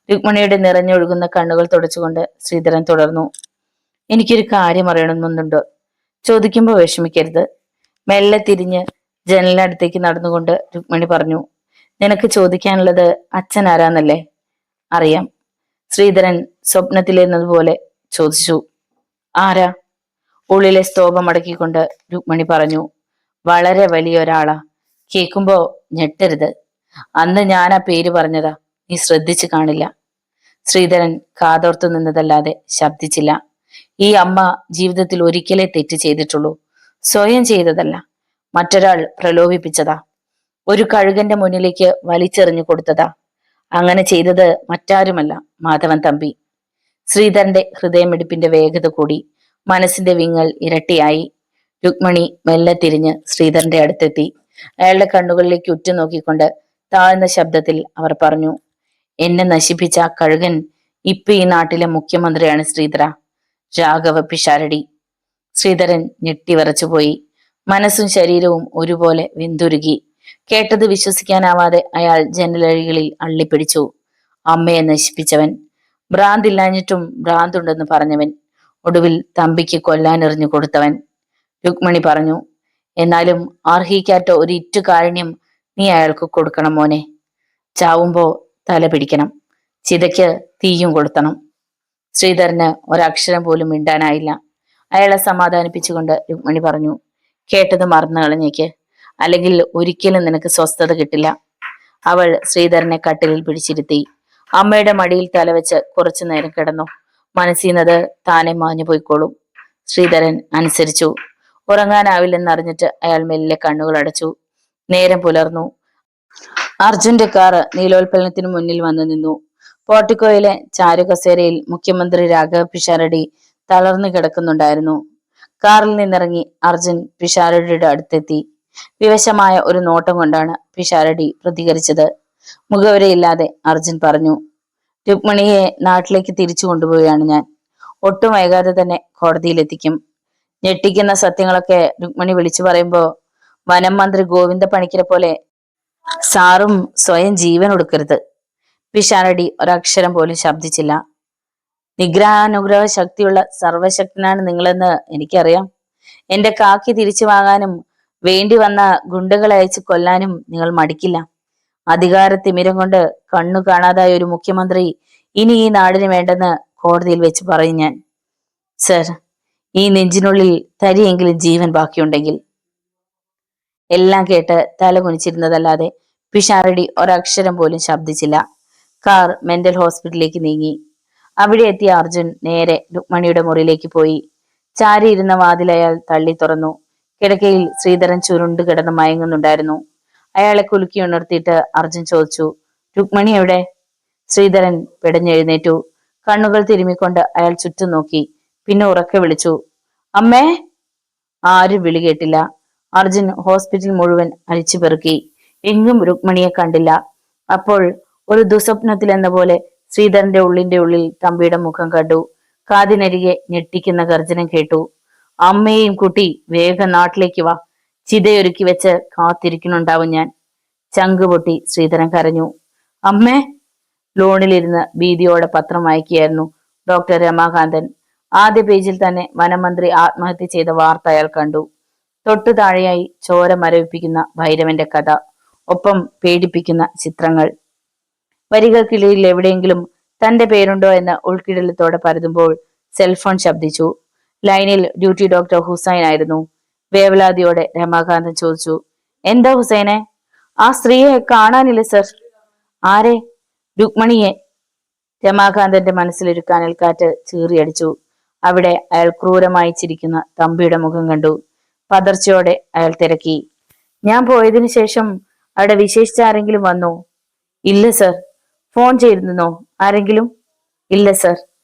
രുക്മിണിയുടെ നിറഞ്ഞൊഴുകുന്ന കണ്ണുകൾ തുടച്ചുകൊണ്ട് ശ്രീധരൻ തുടർന്നു, എനിക്കൊരു കാര്യം അറിയണമെന്നുണ്ട്. ചോദിക്കുമ്പോ വിഷമിക്കരുത്. മെല്ലെ തിരിഞ്ഞ് ജനലിനടുത്തേക്ക് നടന്നുകൊണ്ട് രുക്മിണി പറഞ്ഞു, നിനക്ക് ചോദിക്കാനുള്ളത് അച്ഛൻ ആരാന്നല്ലേ? അറിയാം. ശ്രീധരൻ സ്വപ്നത്തിലിരുന്നതുപോലെ ചോദിച്ചു. ആരാ? ഉള്ളിലെ സ്തോഭം അടക്കിക്കൊണ്ട് രുക്മിണി പറഞ്ഞു. വളരെ വലിയൊരാളാ. കേൾക്കുമ്പോ ഞെട്ടരുത്. അന്ന് ഞാൻ ആ പേര് പറഞ്ഞതാ, നീ ശ്രദ്ധിച്ചു കാണില്ല. ശ്രീധരൻ കാതോർത്തു നിന്നതല്ലാതെ ശബ്ദിച്ചില്ല. ഈ അമ്മ ജീവിതത്തിൽ ഒരിക്കലേ തെറ്റ് ചെയ്തിട്ടുള്ളൂ. സ്വയം ചെയ്തതല്ല, മറ്റൊരാൾ പ്രലോഭിപ്പിച്ചതാ. ഒരു കഴുകന്റെ മുന്നിലേക്ക് വലിച്ചെറിഞ്ഞു കൊടുത്തതാ. അങ്ങനെ ചെയ്തത് മറ്റാരുമല്ല, മാധവൻ തമ്പി. ശ്രീധരന്റെ ഹൃദയമിടിപ്പിന്റെ വേഗത കൂടി, മനസ്സിന്റെ വിങ്ങൽ ഇരട്ടിയായി. രുക്മിണി മെല്ലെ തിരിഞ്ഞ് ശ്രീധരന്റെ അടുത്തെത്തി. അയാളുടെ കണ്ണുകളിലേക്ക് ഉറ്റുനോക്കിക്കൊണ്ട് താഴ്ന്ന ശബ്ദത്തിൽ അവർ പറഞ്ഞു. എന്നെ നശിപ്പിച്ച ആ കഴുകൻ ഇപ്പൊ ഈ നാട്ടിലെ മുഖ്യമന്ത്രിയാണ് ശ്രീധര. രാഘവ പിഷാരടി. ശ്രീധരൻ ഞെട്ടിവിറച്ചുപോയി. മനസ്സും ശരീരവും ഒരുപോലെ വെന്തുരുകി. കേട്ടത് വിശ്വസിക്കാനാവാതെ അയാൾ ജനലഴികളിൽ അള്ളിപ്പിടിച്ചു. അമ്മയെ നശിപ്പിച്ചവൻ, ഭ്രാന്തില്ലാഞ്ഞിട്ടും ഭ്രാന്തുണ്ടെന്ന് പറഞ്ഞവൻ, ഒടുവിൽ തമ്പിക്ക് കൊല്ലാനെറിഞ്ഞു കൊടുത്തവൻ. രുക്മിണി പറഞ്ഞു. എന്നാലും അർഹിക്കാത്ത ഒരു ഇറ്റു കാരുണ്യം നീ അയാൾക്ക് കൊടുക്കണം മോനെ. ചാവുമ്പോ തല പിടിക്കണം, ചിതയ്ക്ക് തീയും കൊളുത്തണം. ശ്രീധരന് ഒരക്ഷരം പോലും മിണ്ടാനായില്ല. അയാളെ സമാധാനിപ്പിച്ചുകൊണ്ട് രുക്മിണി പറഞ്ഞു. കേട്ടത് മറന്നു കളഞ്ഞേക്ക്, അല്ലെങ്കിൽ ഒരിക്കലും നിനക്ക് സ്വസ്ഥത കിട്ടില്ല. അവൾ ശ്രീധരനെ കട്ടിലിൽ പിടിച്ചിരുത്തി. അമ്മയുടെ മടിയിൽ തലവെച്ച് കുറച്ചു നേരം കിടന്നു. മനസ്സിന്നത് താനെ മാഞ്ഞു പോയിക്കോളും. ശ്രീധരൻ അനുസരിച്ചു. ഉറങ്ങാനാവില്ലെന്നറിഞ്ഞിട്ട് അയാൾ മെല്ലെ കണ്ണുകൾ അടച്ചു. നേരം പുലർന്നു. അർജുന്റെ കാർ നീലോൽപ്പലനത്തിനു മുന്നിൽ വന്നു നിന്നു. പോർട്ടിക്കോയിലെ ചാരുകസേരയിൽ മുഖ്യമന്ത്രി രാഘവ പിഷാരടി തളർന്നു കിടക്കുന്നുണ്ടായിരുന്നു. കാറിൽ നിന്നിറങ്ങി അർജുൻ പിഷാരടിയുടെ അടുത്തെത്തി. വിവശമായ ഒരു നോട്ടം കൊണ്ടാണ് പിഷാരടി പ്രതികരിച്ചത്. മുഖവരയില്ലാതെ അർജുൻ പറഞ്ഞു. രുക്മിണിയെ നാട്ടിലേക്ക് തിരിച്ചു കൊണ്ടുപോവുകയാണ് ഞാൻ. ഒട്ടും വൈകാതെ തന്നെ കോടതിയിലെത്തിക്കും. ഞെട്ടിക്കുന്ന സത്യങ്ങളൊക്കെ രുക്മിണി വിളിച്ചു പറയുമ്പോ വനം മന്ത്രി ഗോവിന്ദ പണിക്കരെ പോലെ സാറും സ്വയം ജീവൻ ഒടുക്കരുത്. പിഷാരടി ഒരക്ഷരം പോലും ശബ്ദിച്ചില്ല. നിഗ്രഹാനുഗ്രഹ ശക്തിയുള്ള സർവശക്തനാണ് നിങ്ങളെന്ന് എനിക്കറിയാം. എന്റെ കാക്കി തിരിച്ചു വാങ്ങാനും വേണ്ടി വന്ന ഗുണ്ടകളെ അയച്ച് കൊല്ലാനും നിങ്ങൾ മടിക്കില്ല. അധികാരത്തിമിരം കൊണ്ട് കണ്ണു കാണാതായ ഒരു മുഖ്യമന്ത്രി ഇനി ഈ നാടിന് വേണ്ടെന്ന് കോടതിയിൽ വെച്ച് പറയും ഞാൻ. സർ, ഈ നെഞ്ചിനുള്ളിൽ തരിയെങ്കിലും ജീവൻ ബാക്കിയുണ്ടെങ്കിൽ. എല്ലാം കേട്ട് തല കുനിച്ചിരുന്നതല്ലാതെ പിഷാരടി ഒരക്ഷരം പോലും ശബ്ദിച്ചില്ല. കാർ മെന്റൽ ഹോസ്പിറ്റലിലേക്ക് നീങ്ങി. അവിടെ എത്തിയ അർജുൻ നേരെ രുക്മിണിയുടെ മുറിയിലേക്ക് പോയി. ചാരിയിരുന്ന വാതിൽ അയാൾ തള്ളി തുറന്നു. കിടക്കയിൽ ശ്രീധരൻ ചുരുണ്ട് കിടന്ന് മയങ്ങുന്നുണ്ടായിരുന്നു. അയാളെ കുലുക്കി ഉണർത്തിയിട്ട് അർജുൻ ചോദിച്ചു. രുക്മിണി എവിടെ? ശ്രീധരൻ പിടഞ്ഞെഴുന്നേറ്റു. കണ്ണുകൾ തിരുമിക്കൊണ്ട് അയാൾ ചുറ്റും നോക്കി. പിന്നെ ഉറക്കെ വിളിച്ചു. അമ്മേ. ആരും വിളി കേട്ടില്ല. അർജുൻ ഹോസ്പിറ്റൽ മുഴുവൻ അരിച്ചു പെറുക്കി. എങ്ങും രുക്മിണിയെ കണ്ടില്ല. അപ്പോൾ ഒരു ദുസ്വപ്നത്തിൽ എന്ന പോലെ ശ്രീധരന്റെ ഉള്ളിൽ തമ്പിയുടെ മുഖം കണ്ടു. കാതിനരികെ ഞെട്ടിക്കുന്ന ഗർജനം കേട്ടു. അമ്മയെയും കുട്ടി വേഗം നാട്ടിലേക്ക് വാ. ചിതയൊരുക്കി വെച്ച് കാത്തിരിക്കുന്നുണ്ടാവും ഞാൻ. ചങ്കുപൊട്ടി ശ്രീധരൻ കരഞ്ഞു. അമ്മേ. ലോണിലിരുന്ന് ഭീതിയോടെ പത്രം വായിക്കുകയായിരുന്നു ഡോക്ടർ രമാകാന്തൻ. ആദ്യ പേജിൽ തന്നെ വനമന്ത്രി ആത്മഹത്യ ചെയ്ത വാർത്ത അയാൾ കണ്ടു. തൊട്ടു താഴെയായി ചോര മരവിപ്പിക്കുന്ന ഭൈരവന്റെ കഥ, ഒപ്പം പേടിപ്പിക്കുന്ന ചിത്രങ്ങൾ. വരികൾക്കിടയിൽ എവിടെയെങ്കിലും തന്റെ പേരുണ്ടോ എന്ന ഉൾക്കിടലത്തോടെ പരതുമ്പോൾ സെൽഫോൺ ശബ്ദിച്ചു. ലൈനിൽ ഡ്യൂട്ടി ഡോക്ടർ ഹുസൈൻ ആയിരുന്നു. വേവലാതിയോടെ രമാകാന്തൻ ചോദിച്ചു. എന്താ ഹുസൈനെ? ആ സ്ത്രീയെ കാണാനില്ല സർ. ആരെ? രുക്മിണിയെ. രമാകാന്തന്റെ മനസ്സിലൊരു കനൽക്കാറ്റ് ചീറിയടിച്ചു. അവിടെ അയാൾ ക്രൂരമായി ചിരിക്കുന്ന തമ്പിയുടെ മുഖം കണ്ടു. പതർച്ചയോടെ അയാൾ തിരക്കി. ഞാൻ പോയതിനു ശേഷം അവിടെ വിശേഷിച്ച ആരെങ്കിലും വന്നോ? ഇല്ല സർ. ഫോൺ ചെയ്തിരുന്നോ ആരെങ്കിലും? ഇല്ല സർ.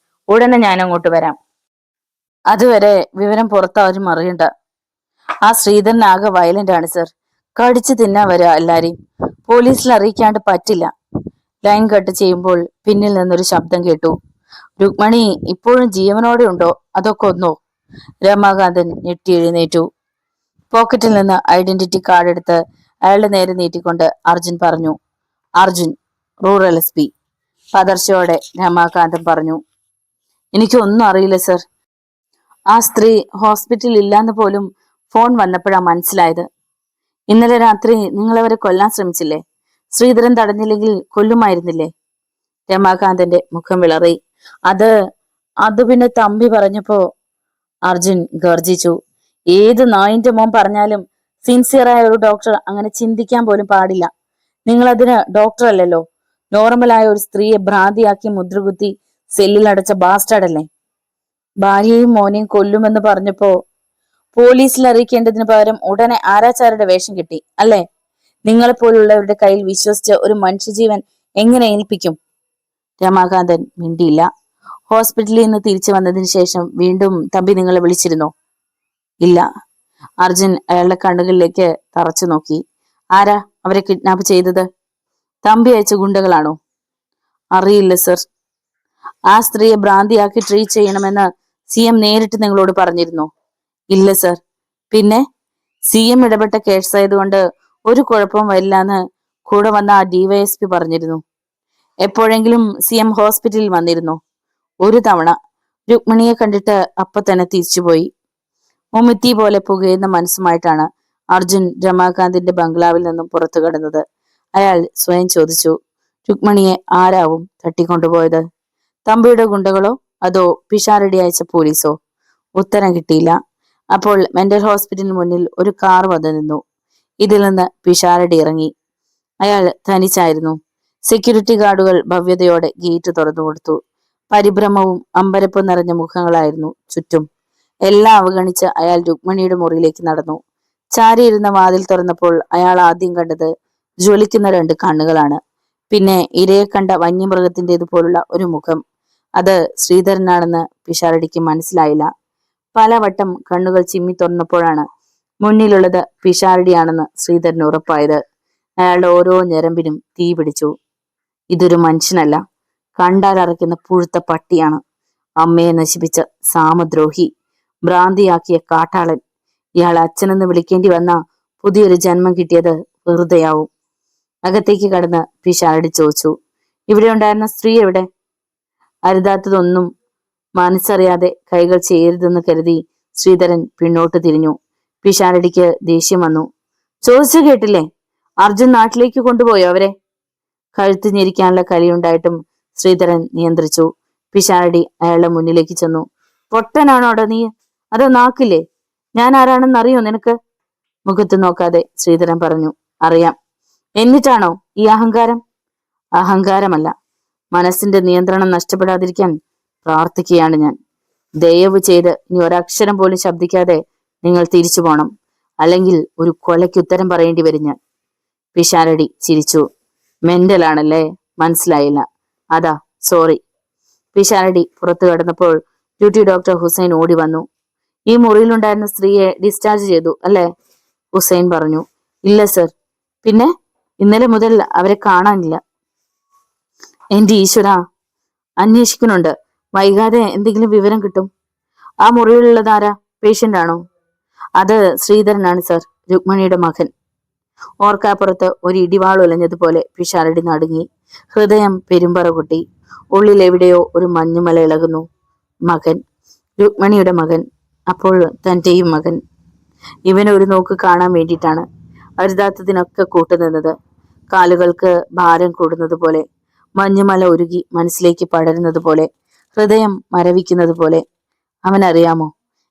ഉടനെ ഞാൻ അങ്ങോട്ട് വരാം. അതുവരെ വിവരം പുറത്താരും അറിയണ്ട. ആ ശ്രീധരൻ ആകെ വയലന്റ് ആണ് സർ. കടിച്ചു തിന്നാൻ വരാ എല്ലാരെയും. പോലീസിൽ അറിയിക്കാണ്ട് പറ്റില്ല. ലൈൻ കട്ട് ചെയ്യുമ്പോൾ പിന്നിൽ നിന്നൊരു ശബ്ദം കേട്ടു. രുക്മിണി ഇപ്പോഴും ജീവനോടെ ഉണ്ടോ അതോ കൊന്നോ? രമാകാന്തൻ ഞെട്ടി എഴുന്നേറ്റു. പോക്കറ്റിൽ നിന്ന് ഐഡന്റിറ്റി കാർഡ് എടുത്ത് അയാളുടെ നേരെ നീട്ടിക്കൊണ്ട് അർജുൻ പറഞ്ഞു. Arjun, rural SP. പതർച്ചയോടെ രമാകാന്തൻ പറഞ്ഞു. എനിക്കൊന്നും അറിയില്ല സർ. ആ സ്ത്രീ ഹോസ്പിറ്റലിൽ ഇല്ലാന്ന് പോലും ഫോൺ വന്നപ്പോഴാ മനസ്സിലായത്. ഇന്നലെ രാത്രി നിങ്ങളവരെ കൊല്ലാൻ ശ്രമിച്ചില്ലേ? ശ്രീധരൻ തടഞ്ഞില്ലെങ്കിൽ കൊല്ലുമായിരുന്നില്ലേ? രമാകാന്തന്റെ മുഖം വിളറി. അത് അത് പിന്നെ തമ്പി പറഞ്ഞപ്പോ അർജുൻ ഗർജിച്ചു. ഏത് നായിന്റെ മോൻ പറഞ്ഞാലും സിൻസിയറായ ഒരു ഡോക്ടർ അങ്ങനെ ചിന്തിക്കാൻ പോലും പാടില്ല. നിങ്ങൾ അതിന് ഡോക്ടർ അല്ലല്ലോ. നോർമലായ ഒരു സ്ത്രീയെ ഭ്രാന്തിയാക്കി മുദ്രകുത്തി സെല്ലിൽ അടച്ച ബാസ്റ്റാർഡല്ലേ. ഭാര്യയും മോനെയും കൊല്ലുമെന്ന് പറഞ്ഞപ്പോ പോലീസിൽ അറിയിക്കേണ്ടതിന് പകരം ഉടനെ ആരാച്ചാരുടെ വേഷം കിട്ടി അല്ലേ? നിങ്ങളെപ്പോലുള്ളവരുടെ കയ്യിൽ വിശ്വസിച്ച് ഒരു മനുഷ്യജീവൻ എങ്ങനെ ഏൽപ്പിക്കും? രമാകാന്തൻ മിണ്ടിയില്ല. ഹോസ്പിറ്റലിൽ നിന്ന് തിരിച്ചു വന്നതിന് ശേഷം വീണ്ടും തമ്പി നിങ്ങളെ വിളിച്ചിരുന്നോ? ഇല്ല. അർജുൻ അയാളുടെ കണ്ണുകളിലേക്ക് തറച്ചു നോക്കി. ആരാ അവരെ കിഡ്നാപ്പ് ചെയ്തത്? തമ്പി അയച്ച ഗുണ്ടകളാണോ? അറിയില്ല സർ. ആ സ്ത്രീയെ ഭ്രാന്തിയാക്കി ട്രീറ്റ് ചെയ്യണമെന്ന് CM നേരിട്ട് നിങ്ങളോട് പറഞ്ഞിരുന്നോ? ഇല്ല സർ. പിന്നെ CM ഇടപെട്ട കേസായതുകൊണ്ട് ഒരു കുഴപ്പവും വരില്ലെന്ന് കൂടെ വന്ന ആ DYSP പറഞ്ഞിരുന്നു. എപ്പോഴെങ്കിലും CM ഹോസ്പിറ്റലിൽ വന്നിരുന്നോ? ഒരു തവണ. രുക്മിണിയെ കണ്ടിട്ട് അപ്പൊ തന്നെ തിരിച്ചുപോയി. മുമിത്തി പോലെ പുകയുന്ന മനസ്സുമായിട്ടാണ് അർജുൻ രമാകാന്തിന്റെ ബംഗ്ലാവിൽ നിന്നും പുറത്തു കടന്നത്. അയാൾ സ്വയം ചോദിച്ചു, രുക്മിണിയെ ആരാവും തട്ടിക്കൊണ്ടുപോയത്? തമ്പിയുടെ ഗുണ്ടകളോ അതോ പിഷാരടി അയച്ച പോലീസോ? ഉത്തരം കിട്ടിയില്ല. അപ്പോൾ മെന്റൽ ഹോസ്പിറ്റലിന് മുന്നിൽ ഒരു കാർ വന്നു നിന്നു. ഇതിൽ നിന്ന് പിഷാരടി ഇറങ്ങി. അയാൾ തനിച്ചായിരുന്നു. സെക്യൂരിറ്റി ഗാർഡുകൾ ഭവ്യതയോടെ ഗേറ്റ് തുറന്നു കൊടുത്തു. പരിഭ്രമവും അമ്പരപ്പും നിറഞ്ഞ മുഖങ്ങളായിരുന്നു ചുറ്റും. എല്ലാം അവഗണിച്ച് അയാൾ രുക്മിണിയുടെ മുറിയിലേക്ക് നടന്നു. ചാരിയിരുന്ന വാതിൽ തുറന്നപ്പോൾ അയാൾ ആദ്യം കണ്ടത് ജ്വലിക്കുന്ന 2 കണ്ണുകളാണ്. പിന്നെ ഇരയെ കണ്ട വന്യമൃഗത്തിൻ്റെതുപോലുള്ള ഒരു മുഖം. അത് ശ്രീധരനാണെന്ന് പിഷാരടിക്ക് മനസ്സിലായില്ല. പലവട്ടം കണ്ണുകൾ ചിമ്മി തുറന്നപ്പോഴാണ് മുന്നിലുള്ളത് പിഷാരടിയാണെന്ന് ശ്രീധരന് ഉറപ്പായത്. അയാളുടെ ഓരോ ഞരമ്പിനും തീ പിടിച്ചു. ഇതൊരു മനുഷ്യനല്ല, കണ്ടാൽ അറയ്ക്കുന്ന പുഴുത്ത പട്ടിയാണ്. അമ്മയെ നശിപ്പിച്ച സാമദ്രോഹി, ഭ്രാന്തിയാക്കിയ കാട്ടാളൻ. ഇയാൾ അച്ഛനെന്ന് വിളിക്കേണ്ടി വന്ന പുതിയൊരു ജന്മം കിട്ടിയത് വെറുതെയാവും. അകത്തേക്ക് കടന്ന് പിഷാരടി ചോദിച്ചു, ഇവിടെ ഉണ്ടായിരുന്ന സ്ത്രീ എവിടെ? അരുതാത്തതൊന്നും മനസ്സറിയാതെ കൈകൾ ചെയ്യരുതെന്ന് കരുതി ശ്രീധരൻ പിന്നോട്ട് തിരിഞ്ഞു. പിഷാരടിക്ക് ദേഷ്യം വന്നു. ചോദിച്ചു കേട്ടില്ലേ? അർജുൻ നാട്ടിലേക്ക് കൊണ്ടുപോയോ അവരെ? കഴുത്ത് ഞെരിക്കാനുള്ള കലിയുണ്ടായിട്ടും ശ്രീധരൻ നിയന്ത്രിച്ചു. പിഷാരടി അയാളുടെ മുന്നിലേക്ക് ചെന്നു. പൊട്ടനാണോടാ നീ? അതോ നാക്കില്ലേ? ഞാൻ ആരാണെന്ന് അറിയോ നിനക്ക്? മുഖത്ത് നോക്കാതെ ശ്രീധരൻ പറഞ്ഞു, അറിയാം. എന്നിട്ടാണോ ഈ അഹങ്കാരം? അഹങ്കാരമല്ല, മനസ്സിന്റെ നിയന്ത്രണം നഷ്ടപ്പെടാതിരിക്കാൻ പ്രാർത്ഥിക്കുകയാണ് ഞാൻ. ദയവ് ചെയ്ത് ഇനി ഒരക്ഷരം പോലും ശബ്ദിക്കാതെ നിങ്ങൾ തിരിച്ചു പോണം, അല്ലെങ്കിൽ ഒരു കൊലയ്ക്ക് ഉത്തരം പറയേണ്ടി വരും ഞാൻ. പിഷാരടി ചിരിച്ചു. മെന്റലാണല്ലേ? മനസ്സിലായില്ല. അതാ സോറി. പിഷാരടി പുറത്തു കടന്നപ്പോൾ ഡ്യൂട്ടി ഡോക്ടർ ഹുസൈൻ ഓടി വന്നു. ഈ മുറിയിലുണ്ടായിരുന്ന സ്ത്രീയെ ഡിസ്ചാർജ് ചെയ്തു അല്ലേ? ഹുസൈൻ പറഞ്ഞു. ഇല്ല സർ. പിന്നെ ഇന്നലെ മുതൽ അവരെ കാണാനില്ല. എന്റെ ഈശ്വര, അന്വേഷിക്കുന്നുണ്ട്. വൈകാതെ എന്തെങ്കിലും വിവരം കിട്ടും. ആ മുറിയിലുള്ളതാരാ? പേഷ്യന്റ് ആണോ? അത് ശ്രീധരനാണ് സർ, രുക്മിണിയുടെ മകൻ. ഓർക്കാപ്പുറത്ത് ഒരു ഇടിവാൾ ഉലഞ്ഞതുപോലെ പിഷാരടി നടുങ്ങി. ഹൃദയം പെരുമ്പറ കൊട്ടി. ഉള്ളിൽ എവിടെയോ ഒരു മഞ്ഞുമല ഇളകുന്നു. മകൻ, രുക്മിണിയുടെ മകൻ, അപ്പോൾ തന്റെയും മകൻ. ഇവനെ ഒരു നോക്ക് കാണാൻ വേണ്ടിയിട്ടാണ് അരുതാത്തതിനൊക്കെ കൂട്ടുനിന്നത്. കാലുകൾക്ക് ഭാരം കൂടുന്നത് പോലെ, മഞ്ഞുമല ഉരുകി മനസ്സിലേക്ക് പടരുന്നത് പോലെ, ഹൃദയം മരവിക്കുന്നത് പോലെ. അവനറിയാമോ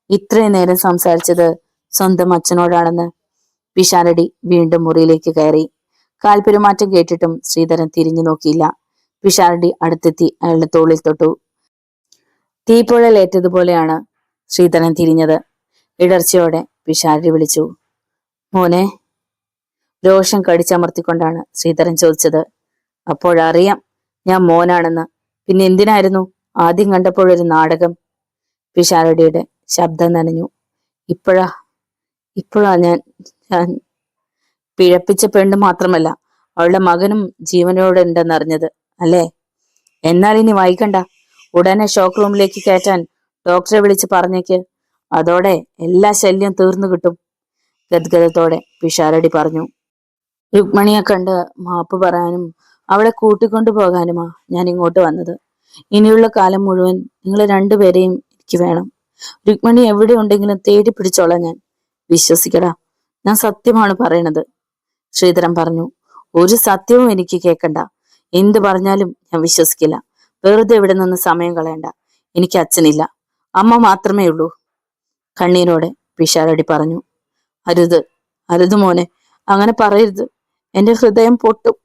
ഇത്രയും നേരം സംസാരിച്ചത് സ്വന്തം അച്ഛനോടാണെന്ന്? പിഷാരടി വീണ്ടും മുറിയിലേക്ക് കയറി. കാൽപെരുമാറ്റം കേട്ടിട്ടും ശ്രീധരൻ തിരിഞ്ഞു നോക്കിയില്ല. പിഷാരടി അടുത്തെത്തി അയാളുടെ തോളിൽ തൊട്ടു. തീപ്പുഴലേറ്റതുപോലെയാണ് ശ്രീധരൻ തിരിഞ്ഞത്. ഇടർച്ചയോടെ പിഷാരടി വിളിച്ചു, മോനെ. രോഷം കടിച്ചമർത്തിക്കൊണ്ടാണ് ശ്രീധരൻ ചോദിച്ചത്. അപ്പോഴറിയാം ഞാൻ മോനാണെന്ന്. പിന്നെ എന്തിനായിരുന്നു ആദ്യം കണ്ടപ്പോഴൊരു നാടകം? പിഷാരടിയുടെ ശബ്ദം നനഞ്ഞു. ഇപ്പോഴാ ഞാൻ പിഴപ്പിച്ച പെണ്ണ് മാത്രമല്ല, അവളുടെ മകനും ജീവനോടെ ഉണ്ടെന്നറിഞ്ഞത് അല്ലേ? എന്നാൽ ഇനി വൈകണ്ട. ഉടനെ ഷോക്ക് റൂമിലേക്ക് കയറ്റാൻ ഡോക്ടറെ വിളിച്ച് പറഞ്ഞേക്ക്. അതോടെ എല്ലാ ശല്യം തീർന്നു കിട്ടും. ഗദ്ഗദത്തോടെ പിഷാരടി പറഞ്ഞു. രുക്മിണിയെ കണ്ട് മാപ്പ് പറയാനും അവളെ കൂട്ടിക്കൊണ്ടു പോകാനുമാ ഞാൻ ഇങ്ങോട്ട് വന്നത്. ഇനിയുള്ള കാലം മുഴുവൻ നിങ്ങൾ രണ്ടുപേരെയും എനിക്ക് വേണം. രുക്മിണി എവിടെ ഉണ്ടെങ്കിലും തേടി പിടിച്ചോളാം ഞാൻ. വിശ്വസിക്കടാ, ഞാൻ സത്യമാണ് പറയണത്, ശ്രീധരൻ പറഞ്ഞു. ഒരു സത്യവും എനിക്ക് കേൾക്കണ്ട. എന്ത് പറഞ്ഞാലും ഞാൻ വിശ്വസിക്കില്ല. വെറുതെ ഇവിടെ നിന്ന് സമയം കളയണ്ട. എനിക്ക് അച്ഛനില്ല, അമ്മ മാത്രമേ ഉള്ളൂ. കണ്ണീരോടെ പിഷാരടി പറഞ്ഞു. അരുത്, അരുത് മോനെ, അങ്ങനെ പറയരുത്. എന്റെ ഹൃദയം പൊട്ടും.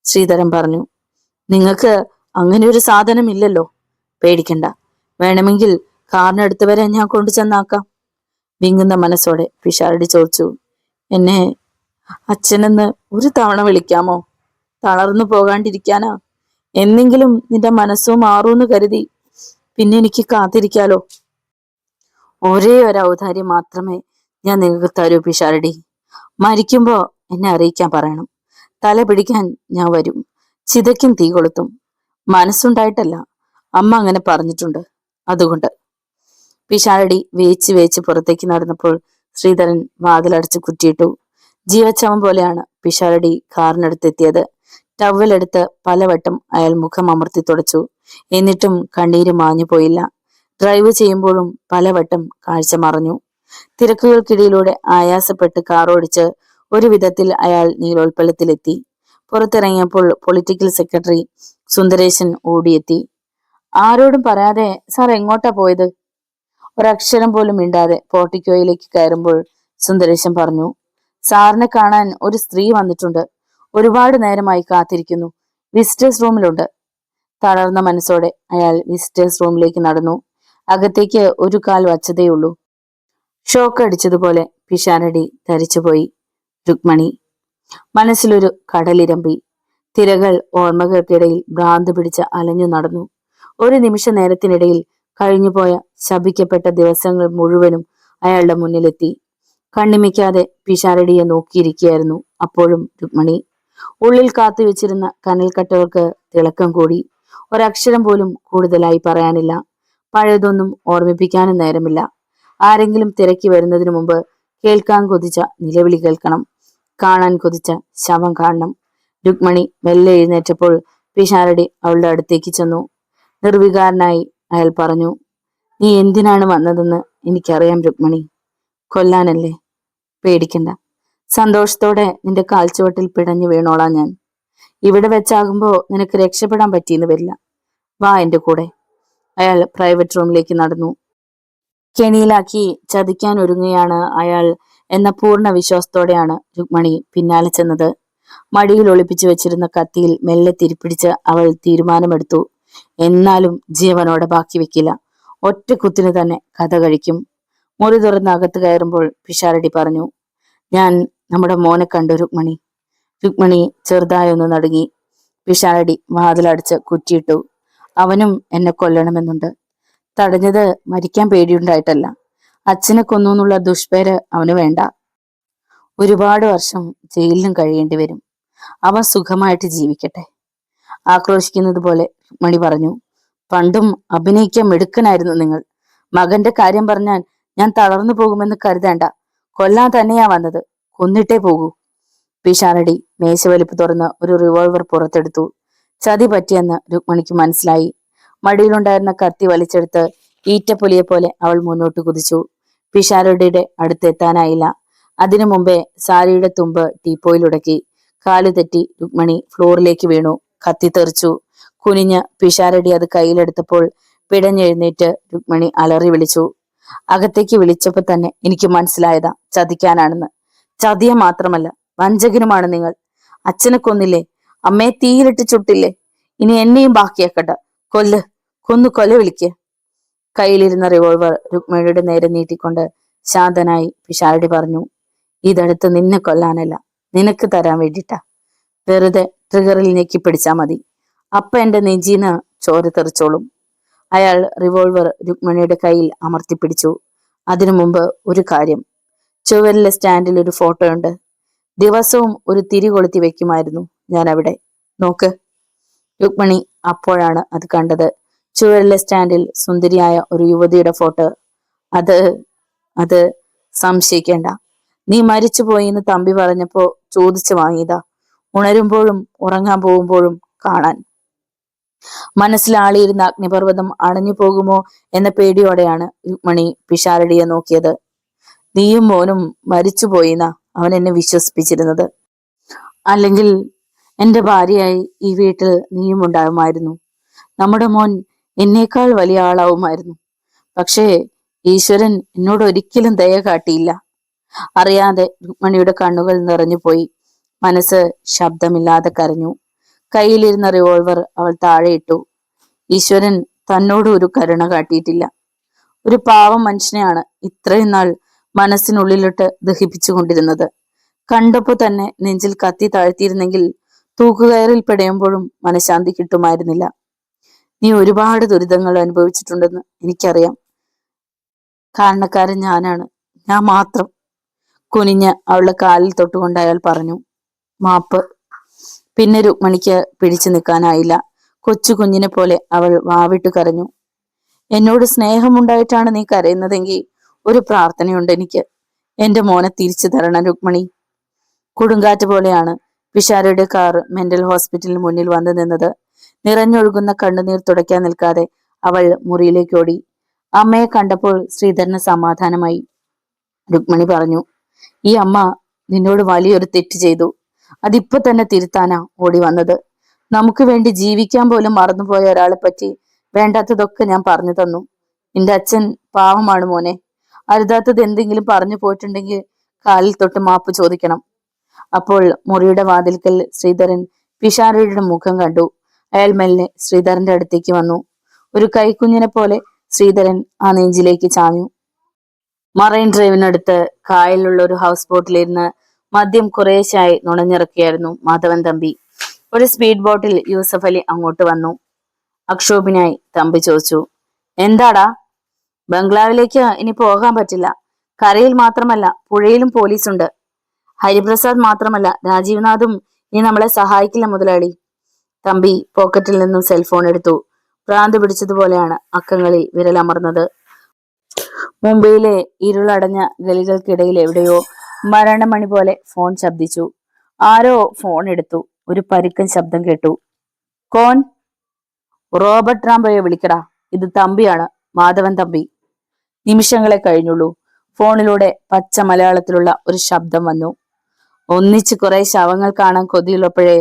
ശ്രീധരൻ പറഞ്ഞു. നിങ്ങൾക്ക് അങ്ങനെ ഒരു സാധനം ഇല്ലല്ലോ. പേടിക്കണ്ട. വേണമെങ്കിൽ കാറിനടുത്ത് വരെ ഞാൻ കൊണ്ടു ചെന്നാക്കാം. വിങ്ങുന്ന മനസ്സോടെ പിഷാരടി ചോദിച്ചു. എന്നെ അച്ഛനെന്ന് ഒരു തവണ വിളിക്കാമോ? തളർന്നു പോകാണ്ടിരിക്കാനാ. എന്നെങ്കിലും നിന്റെ മനസ്സോ മാറൂന്ന് കരുതി. പിന്നെ എനിക്ക് കാത്തിരിക്കാലോ. ഒരേ ഒരു ഔദാര്യം മാത്രമേ ഞാൻ നിങ്ങൾക്ക് തരൂ പിഷാരടി. മരിക്കുമ്പോ എന്നെ അറിയിക്കാൻ പറയണം. തല പിടിക്കാൻ ഞാൻ വരും. ചിതയ്ക്കും തീ കൊളുത്തും. മനസ്സുണ്ടായിട്ടല്ല, അമ്മ അങ്ങനെ പറഞ്ഞിട്ടുണ്ട്. അതുകൊണ്ട്. പിഷാരടി വേച്ച് വേച്ച് പുറത്തേക്ക് നടന്നപ്പോൾ ശ്രീധരൻ വാതിലടച്ച് കുറ്റിയിട്ടു. ജീവച്ചവം പോലെയാണ് പിഷാരടി കാറിനടുത്തെത്തിയത്. ടവലെടുത്ത് പലവട്ടം അയാൾ മുഖം അമർത്തി തുടച്ചു. എന്നിട്ടും കണ്ണീര് മാഞ്ഞു പോയില്ല. ഡ്രൈവ് ചെയ്യുമ്പോഴും പലവട്ടം കാഴ്ച മറഞ്ഞു. തിരക്കുകൾക്കിടയിലൂടെ ആയാസപ്പെട്ട് കാറോടിച്ച് ഒരു വിധത്തിൽ അയാൾ നീലോൽപ്പലത്തിലെത്തി. പുറത്തിറങ്ങിയപ്പോൾ പൊളിറ്റിക്കൽ സെക്രട്ടറി സുന്ദരേശൻ ഓടിയെത്തി. ആരോടും പറയാതെ സാർ എങ്ങോട്ടാ പോയത്? ഒരക്ഷരം പോലും മിണ്ടാതെ പോർട്ടിക്കോയിലേക്ക് കയറുമ്പോൾ സുന്ദരേശൻ പറഞ്ഞു. സാറിനെ കാണാൻ ഒരു സ്ത്രീ വന്നിട്ടുണ്ട്. ഒരുപാട് നേരമായി കാത്തിരിക്കുന്നു. വിസിറ്റേഴ്സ് റൂമിലുണ്ട്. തളർന്ന മനസ്സോടെ അയാൾ വിസിറ്റേഴ്സ് റൂമിലേക്ക് നടന്നു. അകത്തേക്ക് ഒരു കാൽ വച്ചതേയുള്ളൂ. ഷോക്ക് അടിച്ചതുപോലെ പിഷാരടി ധരിച്ചുപോയി. രുക്മണി മനസ്സിലൊരു കടലിരമ്പി. തിരകൾ ഓർമ്മകൾക്കിടയിൽ ഭ്രാന്ത് പിടിച്ച് അലഞ്ഞു നടന്നു. ഒരു നിമിഷ നേരത്തിനിടയിൽ കഴിഞ്ഞുപോയ ശപിക്കപ്പെട്ട ദിവസങ്ങൾ മുഴുവനും അയാളുടെ മുന്നിലെത്തി. കണ്ണിമിക്കാതെ പിഷാരടിയെ നോക്കിയിരിക്കുകയായിരുന്നു അപ്പോഴും രുക്മണി. ഉള്ളിൽ കാത്തുവെച്ചിരുന്ന കനൽക്കട്ടകൾക്ക് തിളക്കം കൂടി. ഒരക്ഷരം പോലും കൂടുതലായി പറയാനില്ല. പഴയതൊന്നും ഓർമ്മിപ്പിക്കാനും നേരമില്ല. ആരെങ്കിലും തിരക്കി വരുന്നതിനു മുമ്പ് കേൾക്കാൻ കൊതിച്ച നിലവിളി കേൾക്കണം. കാണാൻ കൊതിച്ച ശവം കാണണം. രുക്മണി മെല്ലെ എഴുന്നേറ്റപ്പോൾ പിഷാരടി അവളുടെ അടുത്തേക്ക് ചെന്നു. നിർവികാരനായി അയാൾ പറഞ്ഞു. നീ എന്തിനാണ് വന്നതെന്ന് എനിക്കറിയാം രുക്മണി. കൊല്ലാനല്ലേ? പേടിക്കണ്ട. സന്തോഷത്തോടെ നിന്റെ കാൽച്ചുവട്ടിൽ പിടഞ്ഞു വീണോളാം ഞാൻ. ഇവിടെ വെച്ചാകുമ്പോ നിനക്ക് രക്ഷപ്പെടാൻ പറ്റിയെന്ന് വരില്ല. വാ എന്റെ കൂടെ. അയാൾ പ്രൈവറ്റ് റൂമിലേക്ക് നടന്നു. കെണിയിലാക്കി ചതിക്കാൻ ഒരുങ്ങുകയാണ് അയാൾ എന്ന പൂർണ്ണ വിശ്വാസത്തോടെയാണ് രുക്മണി പിന്നാലെ ചെന്നത്. മടിയിൽ ഒളിപ്പിച്ചു വെച്ചിരുന്ന കത്തിയിൽ മെല്ലെ തിരിപ്പിടിച്ച് അവൾ തീരുമാനമെടുത്തു. എന്നാലും ജീവനോടെ ബാക്കി വെക്കില്ല. ഒറ്റ കുത്തിന് തന്നെ കഥ കഴിക്കും. മുറി തുറന്ന് അകത്ത് കയറുമ്പോൾ പിഷാരടി പറഞ്ഞു. ഞാൻ നമ്മുടെ മോനെ കണ്ടു രുക്മണി. രുക്മണി ചെറുതായൊന്ന് നടുങ്ങി. പിഷാരടി വാതിലടച്ച് കുറ്റിയിട്ടു. അവനും എന്നെ കൊല്ലണമെന്നുണ്ട്. തടഞ്ഞത് മരിക്കാൻ പേടിയുണ്ടായിട്ടല്ല. അച്ഛനെ കൊന്നു എന്നുള്ള ദുഷ്പേര് അവന് വേണ്ട. ഒരുപാട് വർഷം ജയിലിലും കഴിയേണ്ടി വരും. അവൻ സുഖമായിട്ട് ജീവിക്കട്ടെ. ആക്രോശിക്കുന്നത് പോലെ രുക്മണി പറഞ്ഞു. പണ്ടും അഭിനയിക്കാൻ മിടുക്കനായിരുന്നു നിങ്ങൾ. മകന്റെ കാര്യം പറഞ്ഞാൽ ഞാൻ തളർന്നു പോകുമെന്ന് കരുതേണ്ട. കൊല്ലാൻ തന്നെയാ വന്നത്. കൊന്നിട്ടേ പോകൂ. പിഷാരടി മേശവലിപ്പ് തുറന്ന് ഒരു റിവോൾവർ പുറത്തെടുത്തു. ചതി പറ്റിയെന്ന് രുക്മണിക്ക് മനസ്സിലായി. മടിയിലുണ്ടായിരുന്ന കത്തി വലിച്ചെടുത്ത് ഈറ്റപ്പൊലിയെ പോലെ അവൾ മുന്നോട്ട് കുതിച്ചു. പിഷാരടിയുടെ അടുത്തെത്താനായില്ല. അതിനു മുമ്പേ സാരിയുടെ തുമ്പ് ടീപ്പോയിലുടക്കി. കാലു തെറ്റി രുക്മണി ഫ്ലോറിലേക്ക് വീണു. കത്തി തെറിച്ചു. കുനിഞ്ഞ് പിഷാരടി അത് കയ്യിലെടുത്തപ്പോൾ പിടഞ്ഞെഴുന്നേറ്റ് രുക്മണി അലറി വിളിച്ചു. അകത്തേക്ക് വിളിച്ചപ്പോ തന്നെ എനിക്ക് മനസ്സിലായതാ ചതിക്കാനാണെന്ന്. ചതിയ മാത്രമല്ല, വഞ്ചകനുമാണ് നിങ്ങൾ. അച്ഛനെ കൊന്നില്ലേ? അമ്മയെ തീയിലിട്ട് ചുട്ടില്ലേ? ഇനി എന്നെയും ബാക്കിയാക്കണ്ട. കൊല്ല്, കൊന്നു കൊല വിളിക്ക്. കയ്യിലിരുന്ന റിവോൾവർ രുക്മണിയുടെ നേരെ നീട്ടിക്കൊണ്ട് ശാന്തനായി പിഷാരടി പറഞ്ഞു. ഇതെടുത്ത് നിന്നെ കൊല്ലാനല്ല, നിനക്ക് തരാൻ വേണ്ടിട്ടാ. വെറുതെ ട്രിഗറിൽ ഞെക്കി പിടിച്ചാ മതി. അപ്പ എന്റെ നെഞ്ചീന്ന് ചോര തെറിച്ചോളും. അയാൾ റിവോൾവർ രുക്മണിയുടെ കയ്യിൽ അമർത്തിപ്പിടിച്ചു. അതിനു മുമ്പ് ഒരു കാര്യം. ചുവരിലെ സ്റ്റാൻഡിൽ ഒരു ഫോട്ടോ ഉണ്ട്. ദിവസവും ഒരു തിരി കൊളുത്തി വെക്കുമായിരുന്നു ഞാൻ അവിടെ. നോക്ക്. രുക്മണി അപ്പോഴാണ് അത് കണ്ടത്. ചുവരിലെ സ്റ്റാൻഡിൽ സുന്ദരിയായ ഒരു യുവതിയുടെ ഫോട്ടോ. അത് അത് സംശയിക്കേണ്ട. നീ മരിച്ചുപോയി എന്ന് തമ്പി പറഞ്ഞപ്പോ ചോദിച്ചു വാങ്ങിയതാ. ഉണരുമ്പോഴും ഉറങ്ങാൻ പോകുമ്പോഴും കാണാൻ. മനസ്സിലാളിയിരുന്ന അഗ്നിപർവ്വതം അണഞ്ഞു പോകുമോ എന്ന പേടിയോടെയാണ് രുക്മണി പിഷാരടിയെ നോക്കിയത്. നീയും മോനും മരിച്ചുപോയിന്നാ അവൻ എന്നെ വിശ്വസിപ്പിച്ചിരുന്നത്. അല്ലെങ്കിൽ എന്റെ ഭാര്യയായി ഈ വീട്ടിൽ നീയും ഉണ്ടാകുമായിരുന്നു. നമ്മുടെ മോൻ എന്നേക്കാൾ വലിയ ആളാവുമായിരുന്നു. പക്ഷേ ഈശ്വരൻ എന്നോട് ഒരിക്കലും ദയ കാട്ടിയില്ല. അറിയാതെ രുക്മണിയുടെ കണ്ണുകൾ നിറഞ്ഞുപോയി. മനസ്സ് ശബ്ദമില്ലാതെ കരഞ്ഞു. കയ്യിലിരുന്ന റിവോൾവർ അവൾ താഴെയിട്ടു. ഈശ്വരൻ തന്നോട് ഒരു കരുണ കാട്ടിയിട്ടില്ല. ഒരു പാവം മനുഷ്യനെയാണ് ഇത്രയും നാൾ മനസ്സിനുള്ളിലിട്ട് ദഹിപ്പിച്ചു കൊണ്ടിരുന്നത്. കണ്ടപ്പോ തന്നെ നെഞ്ചിൽ കത്തി താഴ്ത്തിയിരുന്നെങ്കിൽ തൂക്കുകയറിൽ പിടയുമ്പോഴും മനഃശാന്തി കിട്ടുമായിരുന്നില്ല. നീ ഒരുപാട് ദുരിതങ്ങൾ അനുഭവിച്ചിട്ടുണ്ടെന്ന് എനിക്കറിയാം. കാരണക്കാരൻ ഞാനാണ്, ഞാൻ മാത്രം. കുനിഞ്ഞ് അവളുടെ കാലിൽ തൊട്ടുകൊണ്ട് അയാൾ പറഞ്ഞു, മാപ്പ്. പിന്നെ രുക്മണിക്ക് പിടിച്ചു നിൽക്കാനായില്ല. കൊച്ചു കുഞ്ഞിനെ പോലെ അവൾ വാവിട്ട് കരഞ്ഞു. എന്നോട് സ്നേഹമുണ്ടായിട്ടാണ് നീ കരയുന്നതെങ്കിൽ ഒരു പ്രാർത്ഥനയുണ്ട് എനിക്ക്. എന്റെ മോനെ തിരിച്ചു തരണം രുക്മണി. കൊടുങ്കാറ്റ് പോലെയാണ് വിശാരയുടെ കാർ മെന്റൽ ഹോസ്പിറ്റലിന് മുന്നിൽ വന്നു നിന്നത്. നിറഞ്ഞൊഴുകുന്ന കണ്ണുനീർ തുടയ്ക്കാൻ നിൽക്കാതെ അവൾ മുറിയിലേക്ക് ഓടി. അമ്മയെ കണ്ടപ്പോൾ ശ്രീധരന് സമാധാനമായി. രുക്മണി പറഞ്ഞു, ഈ അമ്മ നിന്നോട് വലിയൊരു തെറ്റ് ചെയ്തു. അതിപ്പോ തന്നെ തിരുത്താനാ ഓടി വന്നത്. നമുക്ക് വേണ്ടി ജീവിക്കാൻ പോലും മറന്നുപോയ ഒരാളെ പറ്റി വേണ്ടാത്തതൊക്കെ ഞാൻ പറഞ്ഞു തന്നു. നിന്റെ അച്ഛൻ പാവമാണ് മോനെ. അരുതാത്തത് എന്തെങ്കിലും പറഞ്ഞു പോയിട്ടുണ്ടെങ്കിൽ കാലിൽ തൊട്ട് മാപ്പ് ചോദിക്കണം. അപ്പോൾ മുറിയുടെ വാതിൽക്കൽ ശ്രീധരൻ പിഷാരയുടെ മുഖം കണ്ടു. അയാൾ മെല്ലെ ശ്രീധരന്റെ അടുത്തേക്ക് വന്നു. ഒരു കൈക്കുഞ്ഞിനെ പോലെ ശ്രീധരൻ ആ നെഞ്ചിലേക്ക് ചാഞ്ഞു. മറൈൻ ഡ്രൈവിനടുത്ത് കായലിലുള്ള ഒരു ഹൗസ് ബോട്ടിലിരുന്ന് മദ്യം കുറേശ്ശായി നുണഞ്ഞിറക്കിയായിരുന്നു മാധവൻ തമ്പി. ഒരു സ്പീഡ് ബോട്ടിൽ യൂസഫ് അലി അങ്ങോട്ട് വന്നു. അക്ഷോഭിനായി തമ്പി ചോദിച്ചു, എന്താടാ? ബംഗ്ലാവിലേക്ക് ഇനി പോകാൻ പറ്റില്ല. കരയിൽ മാത്രമല്ല പുഴയിലും പോലീസുണ്ട്. ഹരിപ്രസാദ് മാത്രമല്ല രാജീവ്നാഥും ഇനി നമ്മളെ സഹായിക്കില്ല മുതലാളി. തമ്പി പോക്കറ്റിൽ നിന്നും സെൽഫോൺ എടുത്തു. ഭ്രാന്ത് പിടിച്ചതുപോലെയാണ് അക്കങ്ങളിൽ വിരലമർന്നത്. മുംബൈയിലെ ഇരുളടഞ്ഞ ഗലികൾക്കിടയിൽ എവിടെയോ മരണമണി പോലെ ഫോൺ ശബ്ദിച്ചു. ആരോ ഫോൺ എടുത്തു. ഒരു പരുക്കൻ ശബ്ദം കേട്ടു. കോൻ? റോബർട്ട് റാംബോയെ വിളിക്കടാ. ഇത് തമ്പിയാണ്, മാധവൻ തമ്പി. നിമിഷങ്ങളെ കഴിഞ്ഞുള്ളൂ. ഫോണിലൂടെ പച്ച മലയാളത്തിലുള്ള ഒരു ശബ്ദം വന്നു. ഒന്നിച്ച് കുറെ ശവങ്ങൾ കാണാൻ കൊതിയുള്ളപ്പോഴേ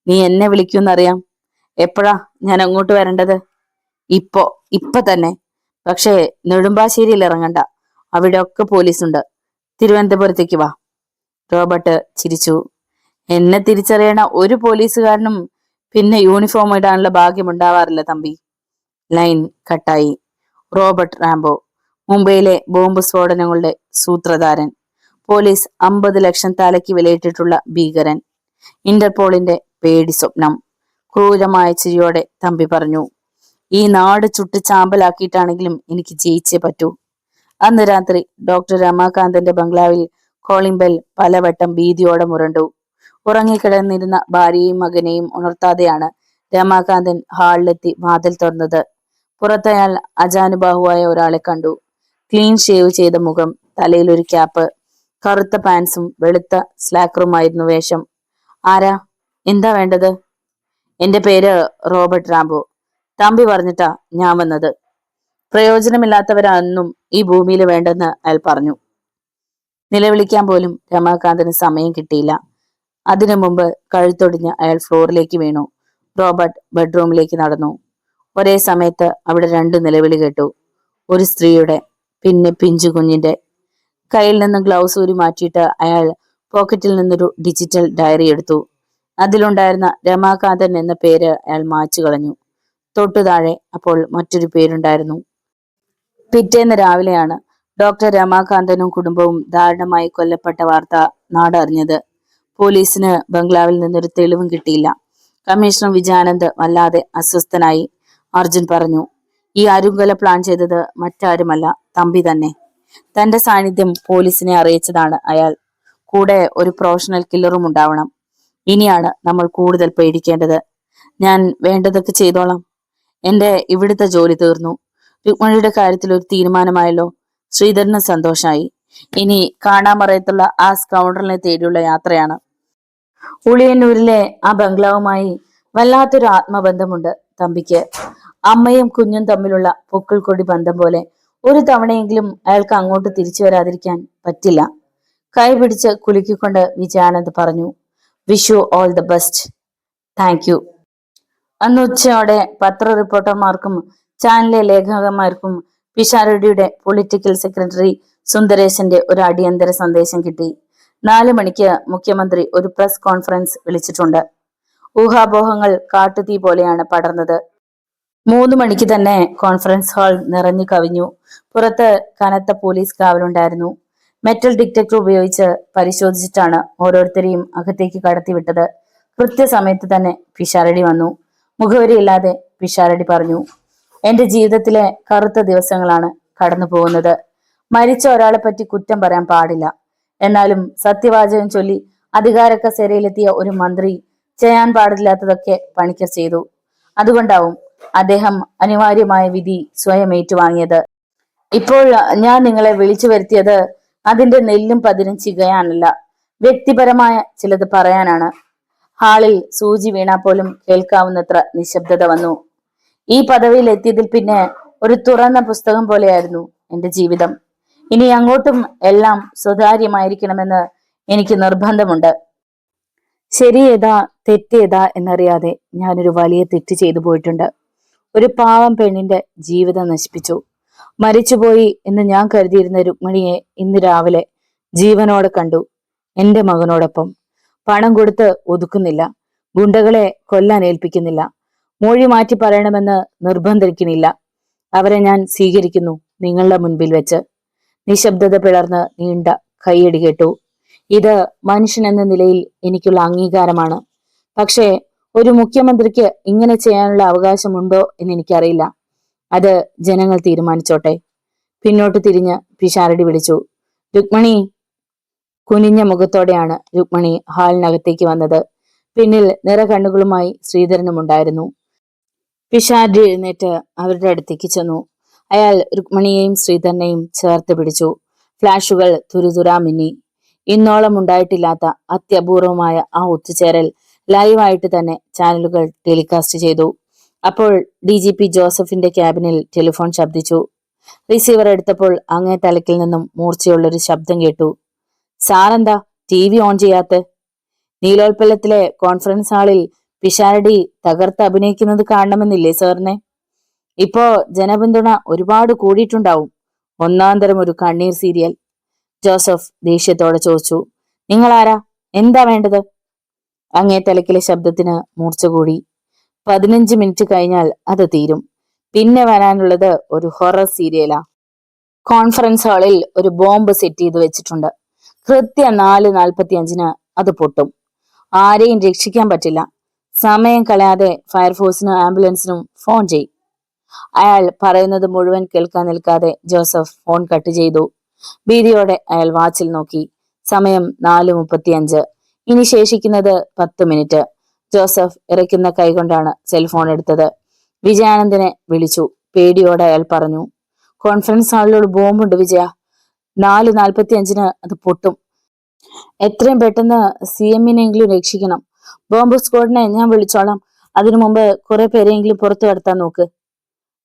നീ എന്നെ വിളിക്കൂന്നറിയാം. എപ്പോഴാ ഞാൻ അങ്ങോട്ട് വരേണ്ടത്? ഇപ്പൊ തന്നെ. പക്ഷേ നെടുമ്പാശ്ശേരിയിൽ ഇറങ്ങണ്ട. അവിടെ ഒക്കെ പോലീസുണ്ട്. തിരുവനന്തപുരത്തേക്ക് വാ. റോബർട്ട് ചിരിച്ചു. എന്നെ തിരിച്ചറിയണ ഒരു പോലീസുകാരനും പിന്നെ യൂണിഫോം ഇടാനുള്ള ഭാഗ്യം ഉണ്ടാവാറില്ല തമ്പി. ലൈൻ കട്ടായി. റോബർട്ട് റാംബോ, മുംബൈയിലെ ബോംബ് സ്ഫോടനങ്ങളുടെ സൂത്രധാരൻ. പോലീസ് 50 ലക്ഷം തലയ്ക്ക് വിലയിട്ടിട്ടുള്ള ഭീകരൻ. ഇന്റർപോളിന്റെ പേടി സ്വപ്നം. ക്രൂരമായ ചിരിയോടെ തമ്പി പറഞ്ഞു, ഈ നാട് ചുട്ട് ചാമ്പലാക്കിയിട്ടാണെങ്കിലും എനിക്ക് ജയിച്ചേ പറ്റൂ. അന്ന് രാത്രി ഡോക്ടർ രമാകാന്തന്റെ ബംഗ്ലാവിൽ കോളിംഗ് ബെൽ പലവട്ടം ഭീതിയോടെ മുരണ്ടു. ഉറങ്ങിക്കിടന്നിരുന്ന ഭാര്യയും മകനെയും ഉണർത്താതെയാണ് രമാകാന്തൻ ഹാളിലെത്തി വാതിൽ തുറന്നത്. പുറത്തയാൾ അജാനുബാഹുവായ ഒരാളെ കണ്ടു. ക്ലീൻ ഷേവ് ചെയ്ത മുഖം, തലയിൽ ഒരു ക്യാപ്പ്, കറുത്ത പാൻസും വെളുത്ത സ്ലാക്കറുമായിരുന്നു വേഷം. ആരാ? എന്താ വേണ്ടത്? എന്റെ പേര് റോബർട്ട് റാംബോ. തമ്പി പറഞ്ഞിട്ടാ ഞാൻ വന്നത്. പ്രയോജനമില്ലാത്തവരാണെന്നും ഈ ഭൂമിയിൽ വേണ്ടെന്ന് അയാൾ പറഞ്ഞു. നിലവിളിക്കാൻ പോലും രമാകാന്തന് സമയം കിട്ടിയില്ല. അതിനു മുമ്പ് കഴുത്തൊടിഞ്ഞ് അയാൾ ഫ്ലോറിലേക്ക് വീണു. റോബർട്ട് ബെഡ്റൂമിലേക്ക് നടന്നു. ഒരേ സമയത്ത് അവിടെ 2 നിലവിളി കേട്ടു. ഒരു സ്ത്രീയുടെ, പിന്നെ പിഞ്ചു കുഞ്ഞിന്റെ. കയ്യിൽ നിന്ന് ഗ്ലൗസ് ഊരി മാറ്റിയിട്ട് അയാൾ പോക്കറ്റിൽ നിന്നൊരു ഡിജിറ്റൽ ഡയറി എടുത്തു. അതിലുണ്ടായിരുന്ന രമാകാന്തൻ എന്ന പേര് അയാൾ മായ്ച്ചു കളഞ്ഞു. തൊട്ടു താഴെ അപ്പോൾ മറ്റൊരു പേരുണ്ടായിരുന്നു. പിറ്റേന്ന് രാവിലെയാണ് ഡോക്ടർ രമാകാന്തനും കുടുംബവും ദാരുണമായി കൊല്ലപ്പെട്ട വാർത്ത നാടറിഞ്ഞത്. പോലീസിന് ബംഗ്ലാവിൽ നിന്നൊരു തെളിവും കിട്ടിയില്ല. കമ്മീഷണർ വിജയാനന്ദ് വല്ലാതെ അസ്വസ്ഥനായി. അർജുൻ പറഞ്ഞു, ഈ അരുങ്കൊല പ്ലാൻ ചെയ്തത് മറ്റാരുമല്ല, തമ്പി തന്നെ. തന്റെ സാന്നിധ്യം പോലീസിനെ അറിയിച്ചതാണ് അയാൾ. കൂടെ ഒരു പ്രൊഫഷണൽ കില്ലറും ഉണ്ടാവണം. ഇനിയാണ് നമ്മൾ കൂടുതൽ പേടിക്കേണ്ടത്. ഞാൻ വേണ്ടതൊക്കെ ചെയ്തോളാം. എന്റെ ഇവിടുത്തെ ജോലി തീർന്നു. രുക്മണിയുടെ കാര്യത്തിൽ ഒരു തീരുമാനമായല്ലോ. ശ്രീധരന് സന്തോഷായി. ഇനി കാണാമറയത്തുള്ള ആ സ്കൗണ്ടറിനെ തേടിയുള്ള യാത്രയാണ്. ഉളിയന്നൂരിലെ ആ ബംഗ്ലാവുമായി വല്ലാത്തൊരു ആത്മബന്ധമുണ്ട് തമ്പിക്ക്. അമ്മയും കുഞ്ഞും തമ്മിലുള്ള പൊക്കിൾ കൊടി ബന്ധം പോലെ. ഒരു തവണയെങ്കിലും അയാൾക്ക് അങ്ങോട്ട് തിരിച്ചു വരാതിരിക്കാൻ പറ്റില്ല. കൈ പിടിച്ച് കുലുക്കിക്കൊണ്ട് വിജയാനന്ദ് പറഞ്ഞു. Wish you all the best. Thank you. അന്ന് ഉച്ചയോടെ പത്ര റിപ്പോർട്ടർമാർക്കും ചാനലിലെ ലേഖകന്മാർക്കും പിഷാരടിയുടെ പൊളിറ്റിക്കൽ സെക്രട്ടറി സുന്ദരേശന്റെ ഒരു അടിയന്തര സന്ദേശം കിട്ടി. 4 മണിക്ക് മുഖ്യമന്ത്രി ഒരു പ്രസ് കോൺഫറൻസ് വിളിച്ചിട്ടുണ്ട്. ഊഹാപോഹങ്ങൾ കാട്ടുതീ പോലെയാണ് പടർന്നത്. 3 മണിക്ക് തന്നെ കോൺഫറൻസ് ഹാൾ നിറഞ്ഞു കവിഞ്ഞു. പുറത്ത് കനത്ത പോലീസ് കാവലുണ്ടായിരുന്നു. മെറ്റൽ ഡിറ്റക്ടർ ഉപയോഗിച്ച് പരിശോധിച്ചിട്ടാണ് ഓരോരുത്തരെയും അകത്തേക്ക് കടത്തിവിട്ടത്. കൃത്യസമയത്ത് തന്നെ പിഷാരടി വന്നു. മുഖവരിയില്ലാതെ പിഷാരടി പറഞ്ഞു, എന്റെ ജീവിതത്തിലെ കറുത്ത ദിവസങ്ങളാണ് കടന്നു പോകുന്നത്. മരിച്ച ഒരാളെ പറ്റി കുറ്റം പറയാൻ പാടില്ല. എന്നാലും സത്യവാചകം ചൊല്ലി അധികാര കസേരയിലെത്തിയ ഒരു മന്ത്രി ചെയ്യാൻ പാടില്ലാത്തതൊക്കെ പണിക്കർ ചെയ്തു. അതുകൊണ്ടാവും അദ്ദേഹം അനിവാര്യമായ വിധി സ്വയം ഏറ്റുവാങ്ങിയത്. ഇപ്പോൾ ഞാൻ നിങ്ങളെ വിളിച്ചു വരുത്തിയത് അതിന്റെ നെല്ലും പതിരും ചികയാനല്ല, വ്യക്തിപരമായ ചിലത് പറയാനാണ്. ഹാളിൽ സൂചി വീണാ പോലും കേൾക്കാവുന്നത്ര നിശബ്ദത വന്നു. ഈ പദവിയിൽ എത്തിയതിൽ പിന്നെ ഒരു തുറന്ന പുസ്തകം പോലെയായിരുന്നു എന്റെ ജീവിതം. ഇനി അങ്ങോട്ടും എല്ലാം സ്വകാര്യമായിരിക്കണമെന്ന് എനിക്ക് നിർബന്ധമുണ്ട്. ശരിയേതാ തെറ്റേതാ എന്നറിയാതെ ഞാനൊരു വലിയ തെറ്റ് ചെയ്തു പോയിട്ടുണ്ട്. ഒരു പാവം പെണ്ണിന്റെ ജീവിതം നശിപ്പിച്ചു. മരിച്ചുപോയി എന്ന് ഞാൻ കരുതിയിരുന്ന രുക്മിണിയെ ഇന്ന് രാവിലെ ജീവനോടെ കണ്ടു, എന്റെ മകനോടൊപ്പം. പണം കൊടുത്ത് ഒതുക്കുന്നില്ല, ഗുണ്ടകളെ കൊല്ലാൻ ഏൽപ്പിക്കുന്നില്ല, മൊഴി മാറ്റി പറയണമെന്ന് നിർബന്ധിക്കുന്നില്ല. അവരെ ഞാൻ സ്വീകരിക്കുന്നു നിങ്ങളുടെ മുൻപിൽ വെച്ച്. നിശബ്ദത പിളർന്ന് നീണ്ട കൈയടി കേട്ടു. ഇത് മനുഷ്യൻ എന്ന നിലയിൽ എനിക്കുള്ള അംഗീകാരമാണ്. പക്ഷേ ഒരു മുഖ്യമന്ത്രിക്ക് ഇങ്ങനെ ചെയ്യാനുള്ള അവകാശമുണ്ടോ എന്ന് എനിക്കറിയില്ല. അത് ജനങ്ങൾ തീരുമാനിച്ചോട്ടെ. പിന്നോട്ട് തിരിഞ്ഞ് പിഷാരടി വിളിച്ചു, രുക്മിണി. കുനിഞ്ഞ മുഖത്തോടെയാണ് രുക്മിണി ഹാളിനകത്തേക്ക് വന്നത്. പിന്നിൽ നിറകണ്ണുകളുമായി ശ്രീധരനും ഉണ്ടായിരുന്നു. പിഷാരടി എഴുന്നേറ്റ് അവരുടെ അടുത്തേക്ക് ചെന്നു. അയാൾ രുക്മിണിയെയും ശ്രീധരനെയും ചേർത്ത് പിടിച്ചു. ഫ്ലാഷുകൾ തുരുതുരാ മിന്നി. ഇന്നോളം ഉണ്ടായിട്ടില്ലാത്ത അത്യപൂർവമായ ആ ഒത്തുചേരൽ ലൈവായിട്ട് തന്നെ ചാനലുകൾ ടെലികാസ്റ്റ് ചെയ്തു. അപ്പോൾ DGP ജോസഫിന്റെ ക്യാബിനിൽ ടെലിഫോൺ ശബ്ദിച്ചു. റിസീവർ എടുത്തപ്പോൾ അങ്ങേ തലക്കിൽ നിന്നും മൂർച്ചയുള്ളൊരു ശബ്ദം കേട്ടു. സാറെന്താ TV ഓൺ ചെയ്യാത്ത? നീലോൽപ്പലത്തിലെ കോൺഫറൻസ് ഹാളിൽ പിഷാരടി തകർത്ത് അഭിനയിക്കുന്നത് കാണണമെന്നില്ലേ സാറിനെ? ഇപ്പോ ജനപിന്തുണ ഒരുപാട് കൂടിയിട്ടുണ്ടാവും. ഒന്നാന്തരം ഒരു കണ്ണീർ സീരിയൽ. ജോസഫ് ദേഷ്യത്തോടെ ചോദിച്ചു, നിങ്ങളാരാ? എന്താ വേണ്ടത്? അങ്ങേ തലക്കിലെ ശബ്ദത്തിന് മൂർച്ച കൂടി. 15 മിനിറ്റ് കഴിഞ്ഞാൽ അത് തീരും. പിന്നെ വരാനുള്ളത് ഒരു ഹൊറർ സീരിയലാ. കോൺഫറൻസ് ഹാളിൽ ഒരു ബോംബ് സെറ്റ് ചെയ്ത് വെച്ചിട്ടുണ്ട്. കൃത്യം 4:45 അത് പൊട്ടും. ആരെയും രക്ഷിക്കാൻ പറ്റില്ല. സമയം കളയാതെ ഫയർഫോഴ്സിനും ആംബുലൻസിനും ഫോൺ ചെയ്യും. അയാൾ പറയുന്നത് മുഴുവൻ കേൾക്കാൻ നിൽക്കാതെ ജോസഫ് ഫോൺ കട്ട് ചെയ്തു. ഭീതിയോടെ അയാൾ വാച്ചിൽ നോക്കി. സമയം 4:35. ഇനി ശേഷിക്കുന്നത് 10 മിനിറ്റ്. ജോസഫ് ഇറക്കുന്ന കൈകൊണ്ടാണ് സെൽഫോൺ എടുത്തത്. വിജയാനന്ദനെ വിളിച്ചു. പേടിയോടെ അയാൾ പറഞ്ഞു, കോൺഫറൻസ് ഹാളിലൊരു ബോംബുണ്ട് വിജയ. 4:45 അത് പൊട്ടും. എത്രയും പെട്ടെന്ന് CM-നെങ്കിലും രക്ഷിക്കണം. ബോംബ് സ്ക്വാഡിനെ ഞാൻ വിളിച്ചോളാം. അതിനു മുമ്പ് കുറെ പേരെങ്കിലും പുറത്തു കടത്താൻ നോക്ക്.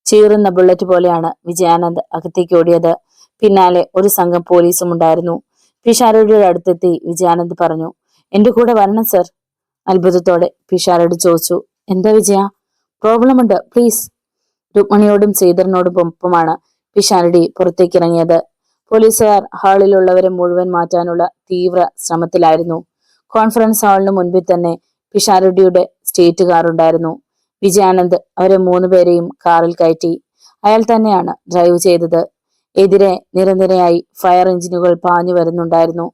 ചീറുന്ന ബുള്ളറ്റ് പോലെയാണ് വിജയാനന്ദ് അകത്തേക്ക് ഓടിയത്. പിന്നാലെ ഒരു സംഘം പോലീസും ഉണ്ടായിരുന്നു. പിഷാരടിയുടെ അടുത്തെത്തി വിജയാനന്ദ് പറഞ്ഞു, എന്റെ കൂടെ വരണം സർ. അത്ഭുതത്തോടെ പിഷാരടി ചോദിച്ചു, എന്താ വിജയ? പ്രോബ്ലം ഉണ്ട്, പ്ലീസ്. രുക്മിണിയോടും ശ്രീധരനോടും ഒപ്പമാണ് പിഷാരടി പുറത്തേക്ക് ഇറങ്ങിയത്. പോലീസുകാർ ഹാളിലുള്ളവരെ മുഴുവൻ മാറ്റാനുള്ള തീവ്ര ശ്രമത്തിലായിരുന്നു. കോൺഫറൻസ് ഹാളിന് മുൻപിൽ തന്നെ പിഷാരടിയുടെ സ്റ്റേറ്റ് കാർ ഉണ്ടായിരുന്നു. വിജയാനന്ദ് അവരെ 3 പേരെയും കാറിൽ കയറ്റി. അയാൾ തന്നെയാണ് ഡ്രൈവ് ചെയ്തത്. എതിരെ നിരനിരയായി ഫയർ എഞ്ചിനുകൾ പാഞ്ഞു വരുന്നുണ്ടായിരുന്നു.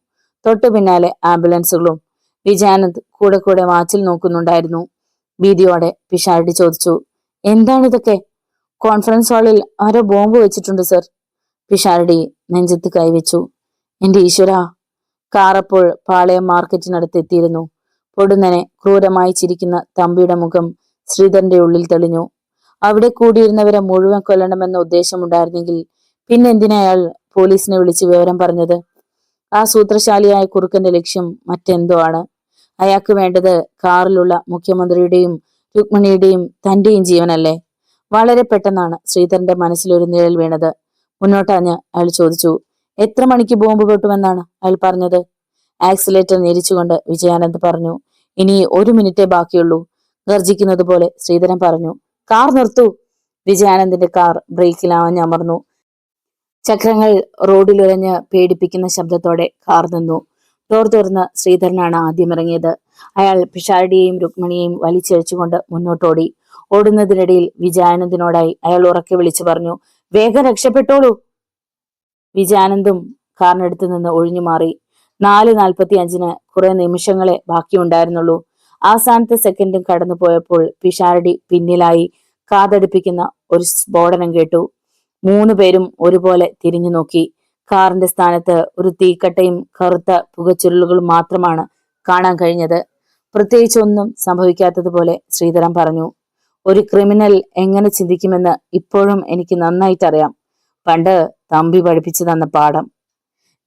തൊട്ടു പിന്നാലെ ആംബുലൻസുകളും. വിജയാനന്ദ് കൂടെ കൂടെ വാച്ചിൽ നോക്കുന്നുണ്ടായിരുന്നു. ഭീതിയോടെ പിഷാരടി ചോദിച്ചു, എന്താണിതൊക്കെ? കോൺഫറൻസ് ഹാളിൽ ആരോ ബോംബ് വെച്ചിട്ടുണ്ട് സർ. പിഷാരടി നെഞ്ചത്ത് കൈവച്ചു. എന്റെ ഈശ്വരാ. കാറപ്പോൾ പാളയം മാർക്കറ്റിനടുത്ത് എത്തിയിരുന്നു. പൊടുന്നനെ ക്രൂരമായി ചിരിക്കുന്ന തമ്പിയുടെ മുഖം ശ്രീധരന്റെ ഉള്ളിൽ തെളിഞ്ഞു. അവിടെ കൂടിയിരുന്നവരെ മുഴുവൻ കൊല്ലണമെന്ന ഉദ്ദേശമുണ്ടായിരുന്നെങ്കിൽ പിന്നെന്തിനാ അയാൾ പോലീസിനെ വിളിച്ച് വിവരം പറഞ്ഞത്? ആ സൂത്രശാലിയായ കുറുക്കന്റെ ലക്ഷ്യം മറ്റെന്തോ ആണ്. അയാൾക്ക് വേണ്ടത് കാറിലുള്ള മുഖ്യമന്ത്രിയുടെയും രുക്മിണിയുടെയും തന്റെയും ജീവനല്ലേ? വളരെ പെട്ടെന്നാണ് ശ്രീധരന്റെ മനസ്സിലൊരു നിഴൽ വീണത്. മുന്നോട്ടാഞ്ഞ് അയാൾ ചോദിച്ചു, എത്ര മണിക്ക് ബോംബ് പൊട്ടുമെന്നാണ് അയാൾ പറഞ്ഞത്? ആക്സിലേറ്റർ ഞെരിച്ചുകൊണ്ട് വിജയാനന്ദ് പറഞ്ഞു, ഇനി 1 മിനിറ്റേ ബാക്കിയുള്ളൂ. ഗർജിക്കുന്നത് പോലെ ശ്രീധരൻ പറഞ്ഞു. കാർ നിർത്തൂ. വിജയാനന്ദിന്റെ കാർ ബ്രേക്കിൽ ആഞ്ഞമർന്നു. ചക്രങ്ങൾ റോഡിലുരഞ്ഞ് പേടിപ്പിക്കുന്ന ശബ്ദത്തോടെ കാർ നിന്നു. ഡോർ തുറന്ന് ശ്രീധരനാണ് ആദ്യം ഇറങ്ങിയത്. അയാൾ പിഷാരടിയെയും രുക്മിണിയെയും വലിച്ചിഴച്ചുകൊണ്ട് മുന്നോട്ടോടി. ഓടുന്നതിനിടയിൽ വിജയാനന്ദിനോടായി അയാൾ ഉറക്കെ വിളിച്ചു പറഞ്ഞു, വേഗം രക്ഷപ്പെട്ടോളൂ. വിജയാനന്ദും കാറിനടുത്ത് നിന്ന് ഒഴിഞ്ഞു മാറി. 4:45 കുറെ നിമിഷങ്ങളെ ബാക്കിയുണ്ടായിരുന്നുള്ളൂ. അവസാനത്തെ സെക്കൻഡും കടന്നു പോയപ്പോൾ പിഷാരടി പിന്നിലായി കാതടുപ്പിക്കുന്ന ഒരു സ്ഫോടനം കേട്ടു. 3 പേരും ഒരുപോലെ തിരിഞ്ഞു നോക്കി. കാറിന്റെ സ്ഥാനത്ത് ഒരു തീക്കട്ടയും കറുത്ത പുകച്ചുരുളുകളും മാത്രമാണ് കാണാൻ കഴിഞ്ഞത്. പ്രത്യേകിച്ചൊന്നും സംഭവിക്കാത്തതുപോലെ ശ്രീധരൻ പറഞ്ഞു, ഒരു ക്രിമിനൽ എങ്ങനെ ചിന്തിക്കുമെന്ന് ഇപ്പോഴും എനിക്ക് നന്നായിട്ടറിയാം. പണ്ട് തമ്പി പഠിപ്പിച്ചു തന്ന പാഠം.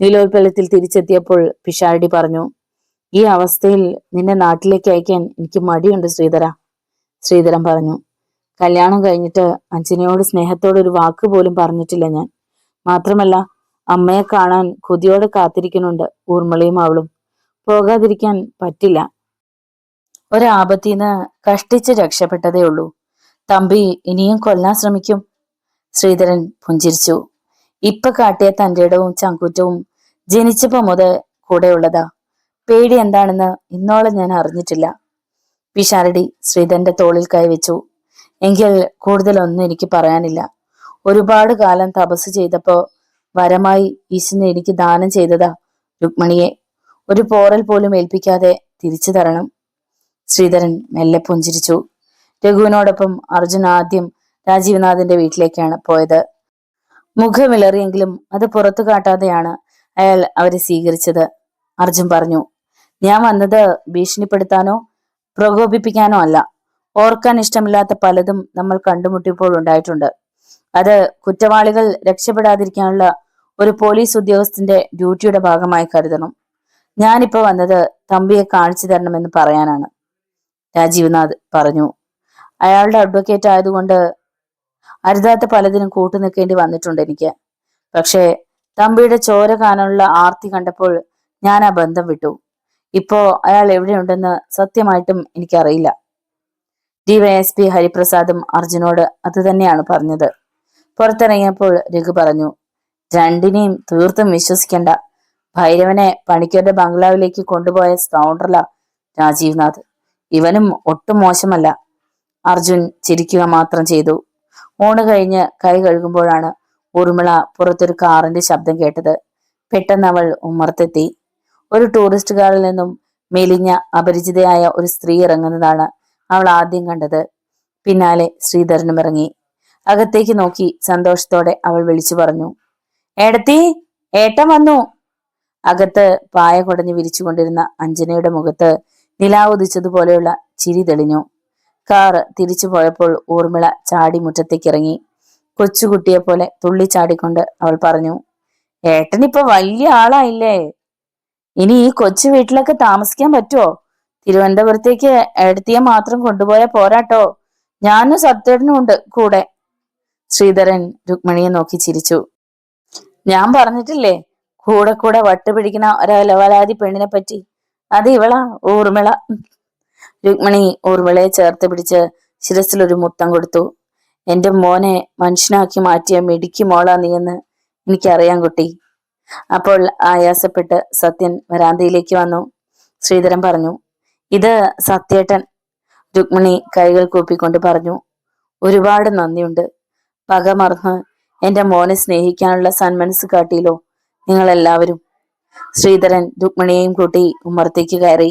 നിലോത്പലത്തിൽ തിരിച്ചെത്തിയപ്പോൾ പിഷാരടി പറഞ്ഞു, ഈ അവസ്ഥയിൽ നിന്നെ നാട്ടിലേക്ക് അയക്കാൻ എനിക്ക് മടിയുണ്ട് ശ്രീധര. ശ്രീധരൻ പറഞ്ഞു, കല്യാണം കഴിഞ്ഞിട്ട് അഞ്ജനയോട് സ്നേഹത്തോടെ ഒരു വാക്ക് പോലും പറഞ്ഞിട്ടില്ല ഞാൻ. മാത്രമല്ല അമ്മയെ കാണാൻ കൊതിയോടെ കാത്തിരിക്കുന്നുണ്ട് ഊർമിളയും അവളും. പോകാതിരിക്കാൻ പറ്റില്ല. ഒരാപത്തിന്ന് കഷ്ടിച്ച് രക്ഷപ്പെട്ടതേ ഉള്ളൂ. തമ്പി ഇനിയും കൊല്ലാൻ ശ്രമിക്കും. ശ്രീധരൻ പുഞ്ചിരിച്ചു. ഇപ്പൊ കാട്ടിയ തന്റെ ഇടവും ചങ്കൂറ്റവും ജനിച്ചപ്പോ മുതൽ കൂടെയുള്ളതാ. പേടി എന്താണെന്ന് ഇന്നോളം ഞാൻ അറിഞ്ഞിട്ടില്ല. പിഷാരടി ശ്രീധരന്റെ തോളിൽ കൈവച്ചു. എങ്കിൽ കൂടുതലൊന്നും എനിക്ക് പറയാനില്ല. ഒരുപാട് കാലം തപസ് ചെയ്തപ്പോ വരമായി ഈശ്വരൻ എനിക്ക് ദാനം ചെയ്തതാ രുക്മിണിയെ. ഒരു പോറൽ പോലും ഏൽപ്പിക്കാതെ തിരിച്ചു തരണം. ശ്രീധരൻ മെല്ലെ പുഞ്ചിരിച്ചു. രഘുവിനോടൊപ്പം അർജുൻ ആദ്യം രാജീവ്നാഥിന്റെ വീട്ടിലേക്കാണ് പോയത്. മുഖമിളറിയെങ്കിലും അത് പുറത്തു കാട്ടാതെയാണ് അയാൾ അവരെ സ്വീകരിച്ചത്. അർജുൻ പറഞ്ഞു, ഞാൻ വന്നത് ഭീഷണിപ്പെടുത്താനോ പ്രകോപിപ്പിക്കാനോ അല്ല. ഓർക്കാൻ ഇഷ്ടമില്ലാത്ത പലതും നമ്മൾ കണ്ടുമുട്ടിയപ്പോൾ ഉണ്ടായിട്ടുണ്ട്. അത് കുറ്റവാളികൾ രക്ഷപ്പെടാതിരിക്കാനുള്ള ഒരു പോലീസ് ഉദ്യോഗസ്ഥന്റെ ഡ്യൂട്ടിയുടെ ഭാഗമായി കരുതണം. ഞാനിപ്പോ വന്നത് തമ്പിയെ കാണിച്ചു തരണമെന്ന് പറയാനാണ്. രാജീവ്നാഥ് പറഞ്ഞു. അയാളുടെ അഡ്വക്കേറ്റ് ആയതുകൊണ്ട് അരുതാത്ത പലതിനും കൂട്ടുനിൽക്കേണ്ടി വന്നിട്ടുണ്ട് എനിക്ക്. പക്ഷേ തമ്പിയുടെ ചോര കാണാനുള്ള ആർത്തി കണ്ടപ്പോൾ ഞാൻ ആ ബന്ധം വിട്ടു. ഇപ്പോ അയാൾ എവിടെയുണ്ടെന്ന് സത്യമായിട്ടും എനിക്കറിയില്ല. ഡിവൈഎസ്പി ഹരിപ്രസാദും അർജുനോട് അത് തന്നെയാണ് പറഞ്ഞത്. പുറത്തിറങ്ങിയപ്പോൾ രഘു പറഞ്ഞു, രണ്ടിനെയും തീർത്തും വിശ്വസിക്കണ്ട. ഭൈരവനെ പണിക്കരുടെ ബംഗ്ലാവിലേക്ക് കൊണ്ടുപോയ സ്കൗണ്ടറല രാജീവ്നാഥ്. ഇവനും ഒട്ടും മോശമല്ല. അർജുൻ ചിരിക്കുക മാത്രം ചെയ്തു. ഊണ് കഴിഞ്ഞ് കൈ കഴുകുമ്പോഴാണ് ഊർമിള പുറത്തൊരു കാറിന്റെ ശബ്ദം കേട്ടത്. പെട്ടെന്ന് അവൾ ഉമ്മർത്തെത്തി. ഒരു ടൂറിസ്റ്റ് കാറിൽ നിന്നും മെലിഞ്ഞ അപരിചിതയായ ഒരു സ്ത്രീ ഇറങ്ങുന്നതാണ് അവൾ ആദ്യം കണ്ടത്. പിന്നാലെ ശ്രീധരനും ഇറങ്ങി. അകത്തേക്ക് നോക്കി സന്തോഷത്തോടെ അവൾ വിളിച്ചു പറഞ്ഞു, ഏടത്തി, ഏട്ടൻ വന്നു. അകത്ത് പായ കുടഞ്ഞു വിരിച്ചുകൊണ്ടിരുന്ന അഞ്ജനയുടെ മുഖത്ത് നിലാവുദിച്ചതുപോലെയുള്ള ചിരി തെളിഞ്ഞു. കാർ തിരിച്ചു പോയപ്പോൾ ഊർമിള ചാടി മുറ്റത്തേക്ക് ഇറങ്ങി. കൊച്ചുകുട്ടിയെ പോലെ തുള്ളിച്ചാടിക്കൊണ്ട് അവൾ പറഞ്ഞു, ഏട്ടനിപ്പോ വലിയ ആളായില്ലേ. ഇനി ഈ കൊച്ചു വീട്ടിലൊക്കെ താമസിക്കാൻ പറ്റുമോ? തിരുവനന്തപുരത്തേക്ക് ഏടത്തിയെ മാത്രം കൊണ്ടുപോയാൽ പോരാട്ടോ. ഞാനും സത്യേട്ടനും ഉണ്ട് കൂടെ. ശ്രീധരൻ രുക്മിണിയെ നോക്കി ചിരിച്ചു. ഞാൻ പറഞ്ഞിട്ടില്ലേ കൂടെ കൂടെ വട്ടുപിടിക്കുന്ന ഒരലവലാതി പെണ്ണിനെ പറ്റി. അത് ഇവളാ, ഊർമിള. രുക്മിണി ഊർമിളയെ ചേർത്ത് പിടിച്ച് ശിരസിലൊരു മുത്തം കൊടുത്തു. എന്റെ മോനെ മനുഷ്യനാക്കി മാറ്റിയ മിടുക്കി മോളാ നീയെന്ന് എനിക്കറിയാം കുട്ടി. അപ്പോൾ ആയാസപ്പെട്ട് സത്യൻ വരാന്തയിലേക്ക് വന്നു. ശ്രീധരൻ പറഞ്ഞു, ഇത് സത്യേട്ടൻ. രുക്മിണി കൈകൾ കൂപ്പിക്കൊണ്ട് പറഞ്ഞു, ഒരുപാട് നന്ദിയുണ്ട്. പക മറന്ന് എന്റെ മോനെ സ്നേഹിക്കാനുള്ള സന്മനസ് കാട്ടിയില്ലോ നിങ്ങളെല്ലാവരും. ശ്രീധരൻ രുക്മിണിയെയും കൂട്ടി ഉമ്മറത്തേക്ക് കയറി.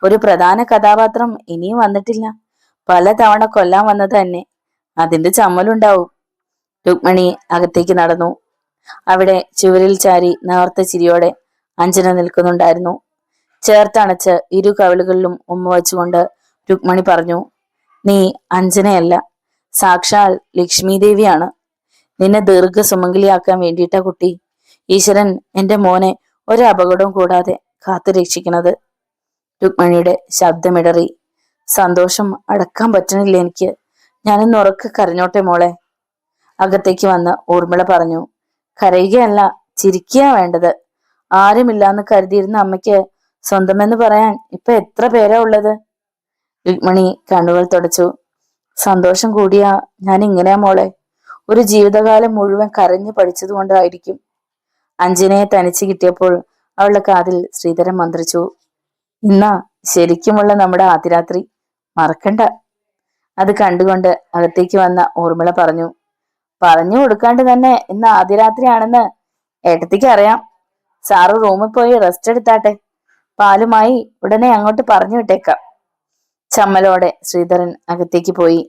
ഒരു പ്രധാന കഥാപാത്രം ഇനിയും വന്നിട്ടില്ല. പല തവണ കൊല്ലാൻ വന്നത് തന്നെ. അതിന്റെ ചമ്മലുണ്ടാവും. രുക്മിണി അകത്തേക്ക് നടന്നു. അവിടെ ചുവരിൽ ചാരി നേർത്ത ചിരിയോടെ അഞ്ജന നിൽക്കുന്നുണ്ടായിരുന്നു. ചേർത്തണച്ച് ഇരു കവിളുകളിലും ഉമ്മ വെച്ചുകൊണ്ട് രുക്മിണി പറഞ്ഞു, നീ അഞ്ജനയല്ല, സാക്ഷാൽ ലക്ഷ്മി ദേവിയാണ്. നിന്നെ ദീർഘസുമംഗലിയാക്കാൻ വേണ്ടിയിട്ടാ കുട്ടി ഈശ്വരൻ എന്റെ മോനെ ഒരു അപകടവും കൂടാതെ കാത്തു രക്ഷിക്കണത്. രുക്മിണിയുടെ ശബ്ദമിടറി. സന്തോഷം അടക്കാൻ പറ്റണില്ല എനിക്ക്. ഞാനൊന്ന് ഉറക്കെ കരഞ്ഞോട്ടെ മോളെ. അകത്തേക്ക് വന്ന് ഊർമിള പറഞ്ഞു, കരയുകയല്ല ചിരിക്കുക വേണ്ടത്. ആരുമില്ലാന്ന് കരുതിയിരുന്ന അമ്മയ്ക്ക് സ്വന്തമെന്ന് പറയാൻ ഇപ്പൊ എത്ര പേരാ ഉള്ളത്? രുക്മിണി കണ്ണുകൾ തുടച്ചു. സന്തോഷം കൂടിയാ ഞാൻ ഇങ്ങനെയാ മോളെ. ഒരു ജീവിതകാലം മുഴുവൻ കരഞ്ഞു പഠിച്ചത് കൊണ്ടായിരിക്കും. അഞ്ജനയെ തനിച്ച് കിട്ടിയപ്പോൾ അവളുടെ കാതിൽ ശ്രീധരൻ മന്ത്രിച്ചു. ഇന്നാ ശരിക്കുമുള്ള നമ്മുടെ ആദ്യരാത്രി, മറക്കണ്ട. അത് കണ്ടുകൊണ്ട് അകത്തേക്ക് വന്ന ഊർമിള പറഞ്ഞു. പറഞ്ഞു കൊടുക്കാണ്ട് തന്നെ ഇന്ന് ആദ്യരാത്രിയാണെന്ന് ഏട്ടത്തിക്ക് അറിയാം. സാറ് റൂമിൽ പോയി റെസ്റ്റ് എടുത്താട്ടെ. പാലുമായി ഉടനെ അങ്ങോട്ട് പറഞ്ഞു വിട്ടേക്കാം. ചമ്മലോടെ ശ്രീധരൻ അകത്തേക്ക് പോയി.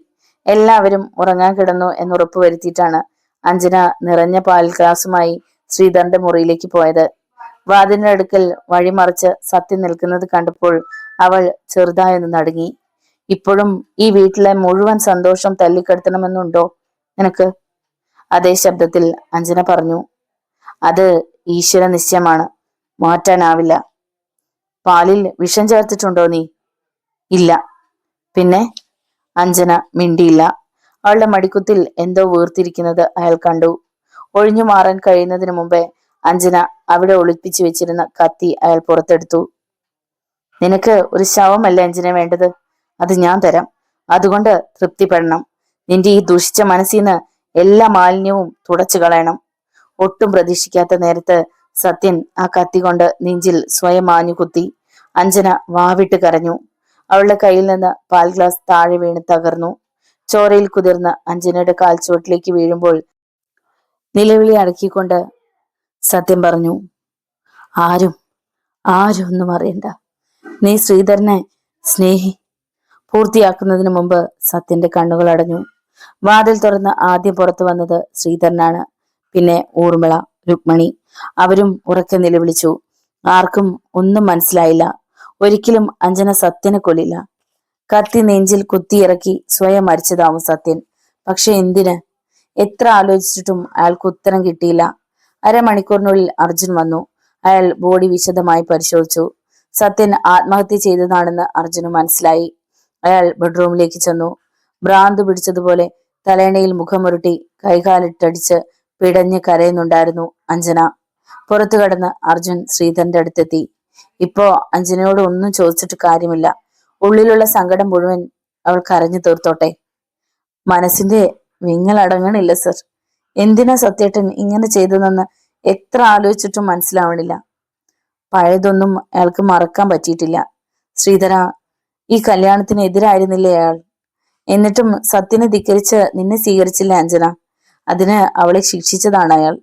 എല്ലാവരും ഉറങ്ങാൻ കിടന്നു എന്നുറപ്പ് വരുത്തിയിട്ടാണ് അഞ്ജന നിറഞ്ഞ പാൽ ഗ്ലാസുമായി ശ്രീധരന്റെ മുറിയിലേക്ക് പോയത്. വാതിലിന്റെ അടുക്കൽ വഴിമറിച്ച് സത്യം നിൽക്കുന്നത് കണ്ടപ്പോൾ അവൾ ചെറുതായൊന്ന് നടുങ്ങി. ഇപ്പോഴും ഈ വീട്ടിലെ മുഴുവൻ സന്തോഷം തല്ലിക്കെടുത്തണമെന്നുണ്ടോ നിനക്ക്? അതേ ശബ്ദത്തിൽ അഞ്ജന പറഞ്ഞു. അത് ഈശ്വര നിശ്ചയമാണ്, മാറ്റാനാവില്ല. പാലിൽ വിഷം ചേർത്തിട്ടുണ്ടോ നീ? ഇല്ല. പിന്നെ? അഞ്ജന മിണ്ടിയില്ല. അവളുടെ മടിക്കുത്തിൽ എന്തോ വീർത്തിരിക്കുന്നത് അയാൾ കണ്ടു. ഒഴിഞ്ഞു മാറാൻ കഴിയുന്നതിന് മുമ്പേ അഞ്ജന അവിടെ ഒളിപ്പിച്ചു വെച്ചിരുന്ന കത്തി അയാൾ പുറത്തെടുത്തു. നിനക്ക് ഒരു ശവമല്ല അഞ്ജന വേണ്ടത്, അത് ഞാൻ തരാം. അതുകൊണ്ട് തൃപ്തിപ്പെടണം. നിന്റെ ഈ ദുഷിച്ച മനസ്സിന്ന് എല്ലാ മാലിന്യവും തുടച്ചു കളയണം. ഒട്ടും പ്രതീക്ഷിക്കാത്ത നേരത്ത് സത്യൻ ആ കത്തി കൊണ്ട് നെഞ്ചിൽ സ്വയം ആഞ്ഞു കുത്തി. അഞ്ജന വാവിട്ട് കരഞ്ഞു. അവളുടെ കയ്യിൽ നിന്ന് പാൽ ഗ്ലാസ് താഴെ വീണ് തകർന്നു. ചോരയിൽ കുതിർന്ന് അഞ്ജനയുടെ കാൽച്ചുവട്ടിലേക്ക് വീഴുമ്പോൾ നിലവിളി അടക്കിക്കൊണ്ട് സത്യം പറഞ്ഞു. ആരും ഒന്നും അറിയണ്ട. നീ ശ്രീധരനെ സ്നേഹി. പൂർത്തിയാക്കുന്നതിന് മുമ്പ് സത്യന്റെ കണ്ണുകൾ അടഞ്ഞു. വാതിൽ തുറന്ന് ആദ്യം പുറത്തു വന്നത് ശ്രീധരനാണ്. പിന്നെ ഊർമിള, രുക്മിണി. അവരും ഉറക്കെ നിലവിളിച്ചു. ആർക്കും ഒന്നും മനസ്സിലായില്ല. ഒരിക്കലും അഞ്ജന സത്യനെ കൊല്ലില്ല. കത്തി നെഞ്ചിൽ കുത്തിയിറക്കി സ്വയം മരിച്ചതാവും സത്യൻ. പക്ഷെ എന്തിന്? എത്ര ആലോചിച്ചിട്ടും അയാൾക്ക് ഉത്തരം കിട്ടിയില്ല. അരമണിക്കൂറിനുള്ളിൽ അർജുൻ വന്നു. അയാൾ ബോഡി വിശദമായി പരിശോധിച്ചു. സത്യൻ ആത്മഹത്യ ചെയ്തതാണെന്ന് അർജുന് മനസ്സിലായി. അയാൾ ബെഡ്റൂമിലേക്ക് ചെന്നു. ഭ്രാന്ത് പിടിച്ചതുപോലെ തലേണയിൽ മുഖമുരുട്ടി കൈകാലിട്ടടിച്ച് പിടഞ്ഞ് കരയുന്നുണ്ടായിരുന്നു അഞ്ജന. പുറത്തു കടന്ന് അർജുൻ ശ്രീധരന്റെ അടുത്തെത്തി. ഇപ്പോ അഞ്ജനയോട് ഒന്നും ചോദിച്ചിട്ട് കാര്യമില്ല. ഉള്ളിലുള്ള സങ്കടം മുഴുവൻ അവൾ കരഞ്ഞു തീർത്തോട്ടെ. മനസ്സിന്റെ വിങ്ങലടങ്ങണില്ല സർ. എന്തിനാ സത്യേട്ടൻ ഇങ്ങനെ ചെയ്തതെന്ന് എത്ര ആലോചിച്ചിട്ടും മനസ്സിലാവണില്ല. പഴയതൊന്നും അയാൾക്ക് മറക്കാൻ പറ്റിയിട്ടില്ല. ശ്രീധര, ഈ കല്യാണത്തിന് എതിരായിരുന്നില്ലേ അയാൾ? എന്നിട്ടും സത്യനെ ധിക്കരിച്ച് നിന്നെ സ്വീകരിച്ചില്ല അഞ്ജന. അതിന് അവളെ ശിക്ഷിച്ചതാണ് അയാൾ.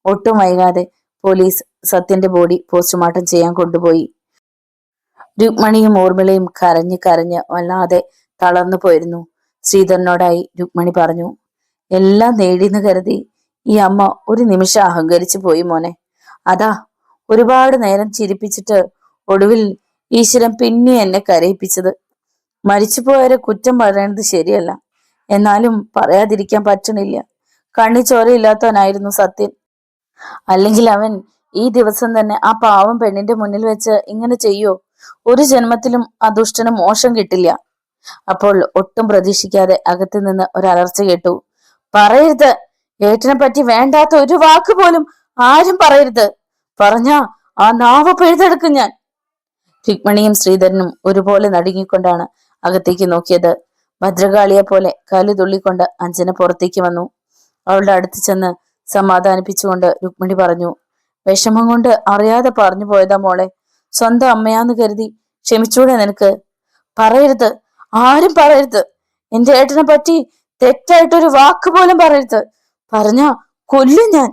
ഒട്ടും വൈകാതെ പോലീസ് സത്യന്റെ ബോഡി പോസ്റ്റ്മോർട്ടം ചെയ്യാൻ കൊണ്ടുപോയി. രുക്മിണിയും ഊർമിളയും കരഞ്ഞ് വല്ലാതെ തളർന്നു പോയിരുന്നു. ശ്രീധരനോടായി രുക്മിണി പറഞ്ഞു. എല്ലാം നേടിയെന്ന് കരുതി ഈ അമ്മ ഒരു നിമിഷം അഹങ്കരിച്ചു പോയി മോനെ. അതാ ഒരുപാട് നേരം ചിരിപ്പിച്ചിട്ട് ഒടുവിൽ ഈശ്വരൻ പിന്നെ എന്നെ കരയിപ്പിച്ചത്. മരിച്ചുപോയവരെ കുറ്റം പറയണത് ശരിയല്ല, എന്നാലും പറയാതിരിക്കാൻ പറ്റണില്ല. കണ്ണി ചോരയില്ലാത്തവനായിരുന്നു സത്യൻ. അല്ലെങ്കിൽ അവൻ ഈ ദിവസം തന്നെ ആ പാവം പെണ്ണിന്റെ മുന്നിൽ വെച്ച് ഇങ്ങനെ ചെയ്യോ? ഒരു ജന്മത്തിലും ആ ദുഷ്ടന് മോശം കിട്ടില്ല. അപ്പോൾ ഒട്ടും പ്രതീക്ഷിക്കാതെ അകത്തു നിന്ന് ഒരലർച്ച കേട്ടു. പറയരുത്, ഏട്ടനെ പറ്റി വേണ്ടാത്ത ഒരു വാക്ക് പോലും ആരും പറയരുത്. പറഞ്ഞാ ആ നാവ് പിഴുതെടുക്കും ഞാൻ. രുക്മിണിയും ശ്രീധരനും ഒരുപോലെ നടുങ്ങിക്കൊണ്ടാണ് അകത്തേക്ക് നോക്കിയത്. ഭദ്രകാളിയെ പോലെ കലി തുള്ളിക്കൊണ്ട് അഞ്ജന പുറത്തേക്ക് വന്നു. അവളുടെ അടുത്ത് ചെന്ന് സമാധാനിപ്പിച്ചുകൊണ്ട് രുക്മിണി പറഞ്ഞു. വിഷമം കൊണ്ട് അറിയാതെ പറഞ്ഞു പോയതാ മോളെ. സ്വന്തം അമ്മയാന്ന് കരുതി ക്ഷമിച്ചൂടെ നിനക്ക്? പറയരുത്, ആരും പറയരുത്. എന്റെ ഏട്ടനെ പറ്റി തെറ്റായിട്ടൊരു വാക്ക് പോലും പറയരുത്. പറഞ്ഞാ കൊല്ലും ഞാൻ.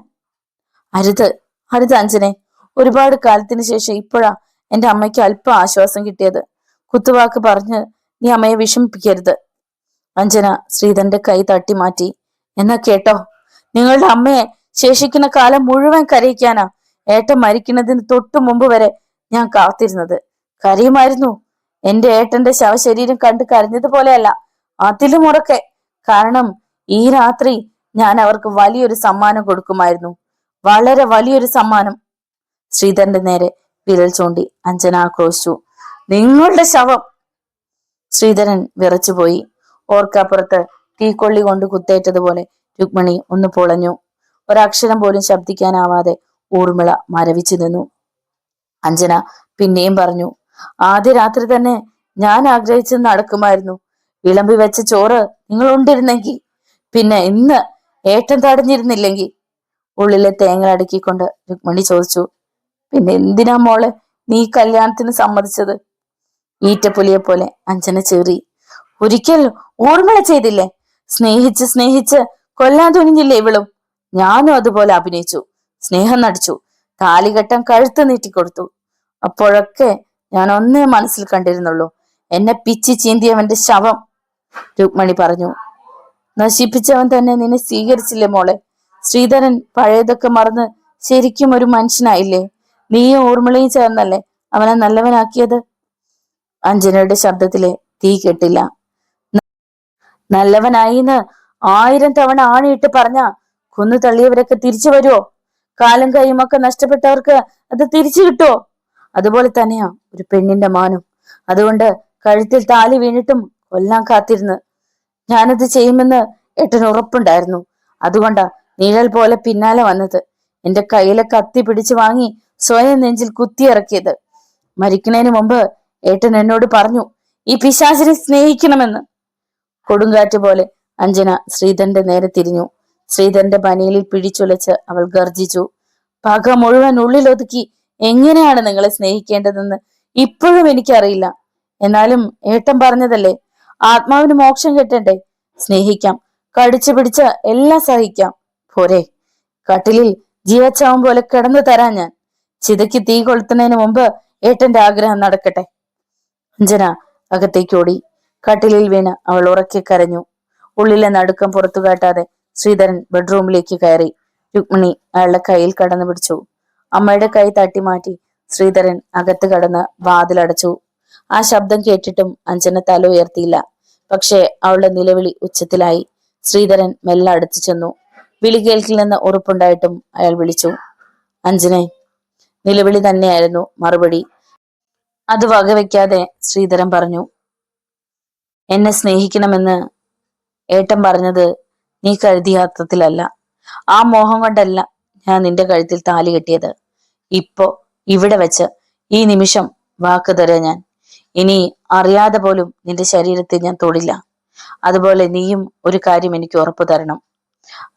അരുത് അഞ്ജനെ. ഒരുപാട് കാലത്തിന് ശേഷം ഇപ്പോഴാ എന്റെ അമ്മയ്ക്ക് അല്പം ആശ്വാസം കിട്ടിയത്. കുത്തുവാക്ക് പറഞ്ഞ് നീ അമ്മയെ വിഷമിപ്പിക്കരുത്. അഞ്ജന ശ്രീധരന്റെ കൈ തട്ടി മാറ്റി. എന്നാ കേട്ടോ, നിങ്ങളുടെ അമ്മയെ ശേഷിക്കുന്ന കാലം മുഴുവൻ കരയിക്കാനാ ഏട്ടൻ മരിക്കുന്നതിന് തൊട്ടു മുമ്പ് വരെ ഞാൻ കാത്തിരുന്നത്. കരയുമായിരുന്നു. എന്റെ ഏട്ടന്റെ ശവശരീരം കണ്ട് കരഞ്ഞതുപോലെയല്ല, അതിലും ഉറക്കെ. കാരണം ഈ രാത്രി ഞാൻ അവർക്ക് വലിയൊരു സമ്മാനം കൊടുക്കുമായിരുന്നു. വളരെ വലിയൊരു സമ്മാനം. ശ്രീധരന്റെ നേരെ വിരൽ ചൂണ്ടി അഞ്ജന ആക്രോശിച്ചു. നിങ്ങളുടെ ശവം. ശ്രീധരൻ വിറച്ചുപോയി. ഓർക്കാപ്പുറത്ത് തീക്കൊള്ളി കൊണ്ട് കുത്തേറ്റതുപോലെ രുക്മിണി ഒന്ന് പൊളഞ്ഞു. ഒരക്ഷരം പോലും ശബ്ദിക്കാനാവാതെ ഊർമിള മരവിച്ചു നിന്നു. അഞ്ജന പിന്നെയും പറഞ്ഞു, ആദ്യ രാത്രി തന്നെ ഞാൻ ആഗ്രഹിച്ചത് നടക്കുമായിരുന്നു. വിളമ്പി വെച്ച ചോറ് നിങ്ങൾ ഉണ്ടിരുന്നെങ്കിൽ, പിന്നെ ഇന്ന് ഏട്ടൻ തടഞ്ഞിരുന്നില്ലെങ്കിൽ. ഉള്ളിലെ തേങ്ങ അടുക്കിക്കൊണ്ട് രുക്മിണി ചോദിച്ചു, പിന്നെ എന്തിനാ മോളെ നീ കല്യാണത്തിന് സമ്മതിച്ചത്? ഈറ്റപ്പുലിയെ പോലെ അഞ്ജന ചേറി. ഒരിക്കൽ ഊർമിള ചെയ്തില്ലേ? സ്നേഹിച്ച് സ്നേഹിച്ച് കൊല്ലാൻ തുനിഞ്ഞില്ലേ ഇവളും? ഞാനും അതുപോലെ അഭിനയിച്ചു, സ്നേഹം നടിച്ചു, താലികെട്ടാൻ കഴുത്ത് നീട്ടിക്കൊടുത്തു. അപ്പോഴൊക്കെ ഞാൻ ഒന്നേ മനസ്സിൽ കണ്ടിരുന്നുള്ളൂ, എന്നെ പിച്ചി ചീന്തിയവന്റെ ശവം. രുക്മിണി പറഞ്ഞു, നശിപ്പിച്ചവൻ തന്നെ നിന്നെ സ്വീകരിച്ചില്ലേ മോളെ? ശ്രീധരൻ പഴയതൊക്കെ മറന്ന് ശരിക്കും ഒരു മനുഷ്യനായില്ലേ? നീയും ഊർമിളയും ചേർന്നല്ലേ അവനെ നല്ലവനാക്കിയത്? അഞ്ജനയുടെ ശബ്ദത്തിലെ തീ കെട്ടില്ല. നല്ലവനായിന്ന് 1000 തവണ ആണിയിട്ട് പറഞ്ഞ കൊന്നു തള്ളിയവരൊക്കെ തിരിച്ചു വരുമോ? കാലും കൈയുമൊക്കെ നഷ്ടപ്പെട്ടവർക്ക് അത് തിരിച്ചു കിട്ടുമോ? അതുപോലെ തന്നെയാ ഒരു പെണ്ണിന്റെ മാനം. അതുകൊണ്ട് കഴുത്തിൽ താലി വീണിട്ടും കൊല്ലാൻ കാത്തിരുന്ന്. ഞാനത് ചെയ്യുമെന്ന് ഏട്ടന് ഉറപ്പുണ്ടായിരുന്നു. അതുകൊണ്ടാ നിഴൽ പോലെ പിന്നാലെ വന്നത്. എന്റെ കയ്യിലെ കത്തി പിടിച്ചു വാങ്ങി സ്വയം നെഞ്ചിൽ കുത്തിയിറക്കിയത്. മരിക്കുന്നതിന് മുമ്പ് ഏട്ടൻ എന്നോട് പറഞ്ഞു, ഈ പിശാചിനെ സ്നേഹിക്കണമെന്ന്. കൊടുങ്കാറ്റ് പോലെ അഞ്ജന ശ്രീധരന്റെ നേരെ തിരിഞ്ഞു. ശ്രീധരന്റെ പനിയിൽ പിടിച്ചുലച്ച് അവൾ ഗർജിച്ചു, പക മുഴുവൻ ഉള്ളിലൊതുക്കി എങ്ങനെയാണ് നിങ്ങളെ സ്നേഹിക്കേണ്ടതെന്ന് ഇപ്പോഴും എനിക്കറിയില്ല. എന്നാലും ഏട്ടൻ പറഞ്ഞതല്ലേ, ആത്മാവിന് മോക്ഷം കിട്ടണ്ടേ? സ്നേഹിക്കാം, കടിച്ചു പിടിച്ച് എല്ലാം സഹിക്കാം, പോരെ? കട്ടിലിൽ ജീവച്ചാവും പോലെ കിടന്നു തരാൻ ഞാൻ. ചിതയ്ക്ക് തീ കൊളുത്തുന്നതിന് മുമ്പ് ഏട്ടന്റെ ആഗ്രഹം നടക്കട്ടെ. അഞ്ജന അകത്തേക്ക് ഓടി. കട്ടിലിൽ വീണ് അവൾ ഉറക്കെ കരഞ്ഞു. ഉള്ളിലെ നടുക്കം പുറത്തു കാട്ടാതെ ശ്രീധരൻ ബെഡ്റൂമിലേക്ക് കയറി. രുക്മിണി അയാളുടെ കയ്യിൽ കടന്നു പിടിച്ചു. അമ്മയുടെ കൈ തട്ടി മാറ്റി ശ്രീധരൻ അകത്ത് കടന്ന് വാതിലടച്ചു. ആ ശബ്ദം കേട്ടിട്ടും അഞ്ജന തല ഉയർത്തിയില്ല. പക്ഷേ അവളുടെ നിലവിളി ഉച്ചത്തിലായി. ശ്രീധരൻ മെല്ലെ അടുത്തു ചെന്നു. വിളി കേൾക്കില്ലെന്ന് ഉറപ്പുണ്ടായിട്ടും അയാൾ വിളിച്ചു, അഞ്ജനെ. നിലവിളി തന്നെയായിരുന്നു മറുപടി. അത് വകവെക്കാതെ ശ്രീധരൻ പറഞ്ഞു, എന്നെ സ്നേഹിക്കണമെന്ന് ഏട്ടൻ പറഞ്ഞത് നീ കരുതിയ അർത്ഥത്തിലല്ല. ആ മോഹം കൊണ്ടല്ല ഞാൻ നിന്റെ കഴുത്തിൽ താലി കെട്ടിയത്. ഇപ്പോ ഇവിടെ വെച്ച് ഈ നിമിഷം വാക്ക് തരാ ഞാൻ. ഇനി അറിയാതെ പോലും നിന്റെ ശരീരത്തെ ഞാൻ തൊടില്ല. അതുപോലെ നീയും ഒരു കാര്യം എനിക്ക് ഉറപ്പു തരണം.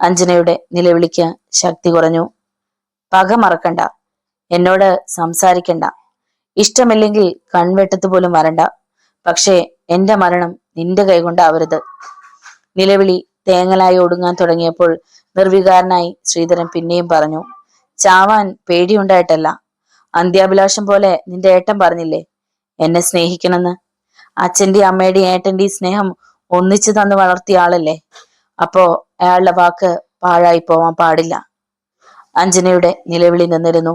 അഞ്ജനയുടെ നിലവിളിക്ക് ശക്തി കുറഞ്ഞു. പക മറക്കണ്ട, എന്നോട് സംസാരിക്കണ്ട, ഇഷ്ടമില്ലെങ്കിൽ കൺവെട്ടത്ത് പോലും വരണ്ട. പക്ഷേ എന്റെ മരണം നിന്റെ കൈകൊണ്ടാവരുത്. നിലവിളി തേങ്ങലായി ഒടുങ്ങാൻ തുടങ്ങിയപ്പോൾ നിർവികാരനായി ശ്രീധരൻ പിന്നെയും പറഞ്ഞു, ചാവാൻ പേടിയുണ്ടായിട്ടല്ല. അന്ത്യാഭിലാഷം പോലെ നിന്റെ ഏട്ടൻ പറഞ്ഞില്ലേ എന്നെ സ്നേഹിക്കണമെന്ന്. അച്ഛന്റെയും അമ്മയുടെയും ഏട്ടന്റെയും സ്നേഹം ഒന്നിച്ചു തന്നു വളർത്തിയ ആളല്ലേ. അപ്പോ അയാളുടെ വാക്ക് പാഴായി പോവാൻ പാടില്ല. അഞ്ജനയുടെ നിലവിളി നിന്നിരുന്നു.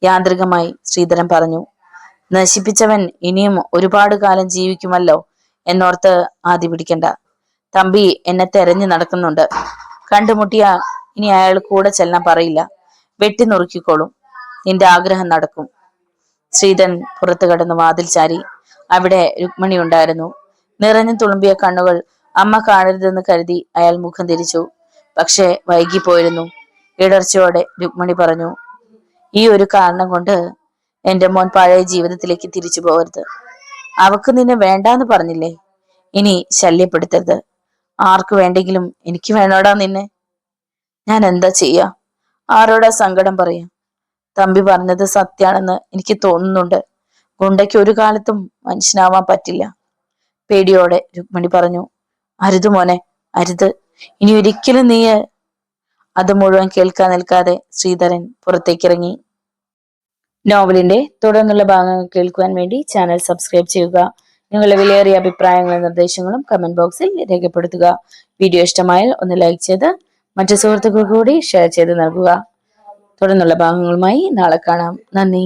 യാന്ത്രികമായി ശ്രീധരൻ പറഞ്ഞു, നശിപ്പിച്ചവൻ ഇനിയും ഒരുപാട് കാലം ജീവിക്കുമല്ലോ എന്നോർത്ത് ആദ്യ പിടിക്കണ്ട. തമ്പി എന്നെ തെരഞ്ഞു നടക്കുന്നുണ്ട്. കണ്ടുമുട്ടിയ ഇനി അയാൾ കൂടെ ചെല്ലാൻ പറയില്ല. വെട്ടി നുറുക്കിക്കോളും. നിന്റെ ആഗ്രഹം നടക്കും. ശ്രീധരൻ പുറത്തു കടന്ന് വാതിൽ ചാരി. അവിടെ രുക്മിണി ഉണ്ടായിരുന്നു. നിറഞ്ഞു തുളുമ്പിയ കണ്ണുകൾ അമ്മ കാണരുതെന്ന് കരുതി അയാൾ മുഖം തിരിച്ചു. പക്ഷെ വൈകിപ്പോയിരുന്നു. ഇടർച്ചയോടെ രുക്മിണി പറഞ്ഞു, ഈ ഒരു കാരണം കൊണ്ട് എന്റെ മോൻ പഴയ ജീവിതത്തിലേക്ക് തിരിച്ചു പോകരുത്. അവക്ക് നിന്നെ വേണ്ടാന്ന് പറഞ്ഞില്ലേ? ഇനി ശല്യപ്പെടുത്തരുത്. ആർക്ക് വേണ്ടെങ്കിലും എനിക്ക് വേണോടാ നിന്നെ. ഞാൻ എന്താ ചെയ്യാ? ആരോടാ സങ്കടം പറയാ? തമ്പി പറഞ്ഞത് സത്യാണെന്ന് എനിക്ക് തോന്നുന്നുണ്ട്. ഗുണ്ടയ്ക്ക് ഒരു കാലത്തും മനുഷ്യനാവാൻ പറ്റില്ല. പേടിയോടെ രുക്മിണി പറഞ്ഞു, അരുത് മോനെ, അരുത്. ഇനി ഒരിക്കലും നീ. അത് മുഴുവൻ കേൾക്കാൻ നിൽക്കാതെ ശ്രീധരൻ പുറത്തേക്കിറങ്ങി. നോവലിന്റെ തുടർന്നുള്ള ഭാഗങ്ങൾ കേൾക്കുവാൻ വേണ്ടി ചാനൽ സബ്സ്ക്രൈബ് ചെയ്യുക. നിങ്ങളുടെ വിലയേറിയ അഭിപ്രായങ്ങളും നിർദ്ദേശങ്ങളും കമന്റ് ബോക്സിൽ രേഖപ്പെടുത്തുക. വീഡിയോ ഇഷ്ടമായാൽ ഒന്ന് ലൈക്ക് ചെയ്ത് മറ്റു സുഹൃത്തുക്കൾക്ക് കൂടി ഷെയർ ചെയ്ത് നൽകുക. തുടർന്നുള്ള ഭാഗങ്ങളുമായി നാളെ കാണാം. നന്ദി.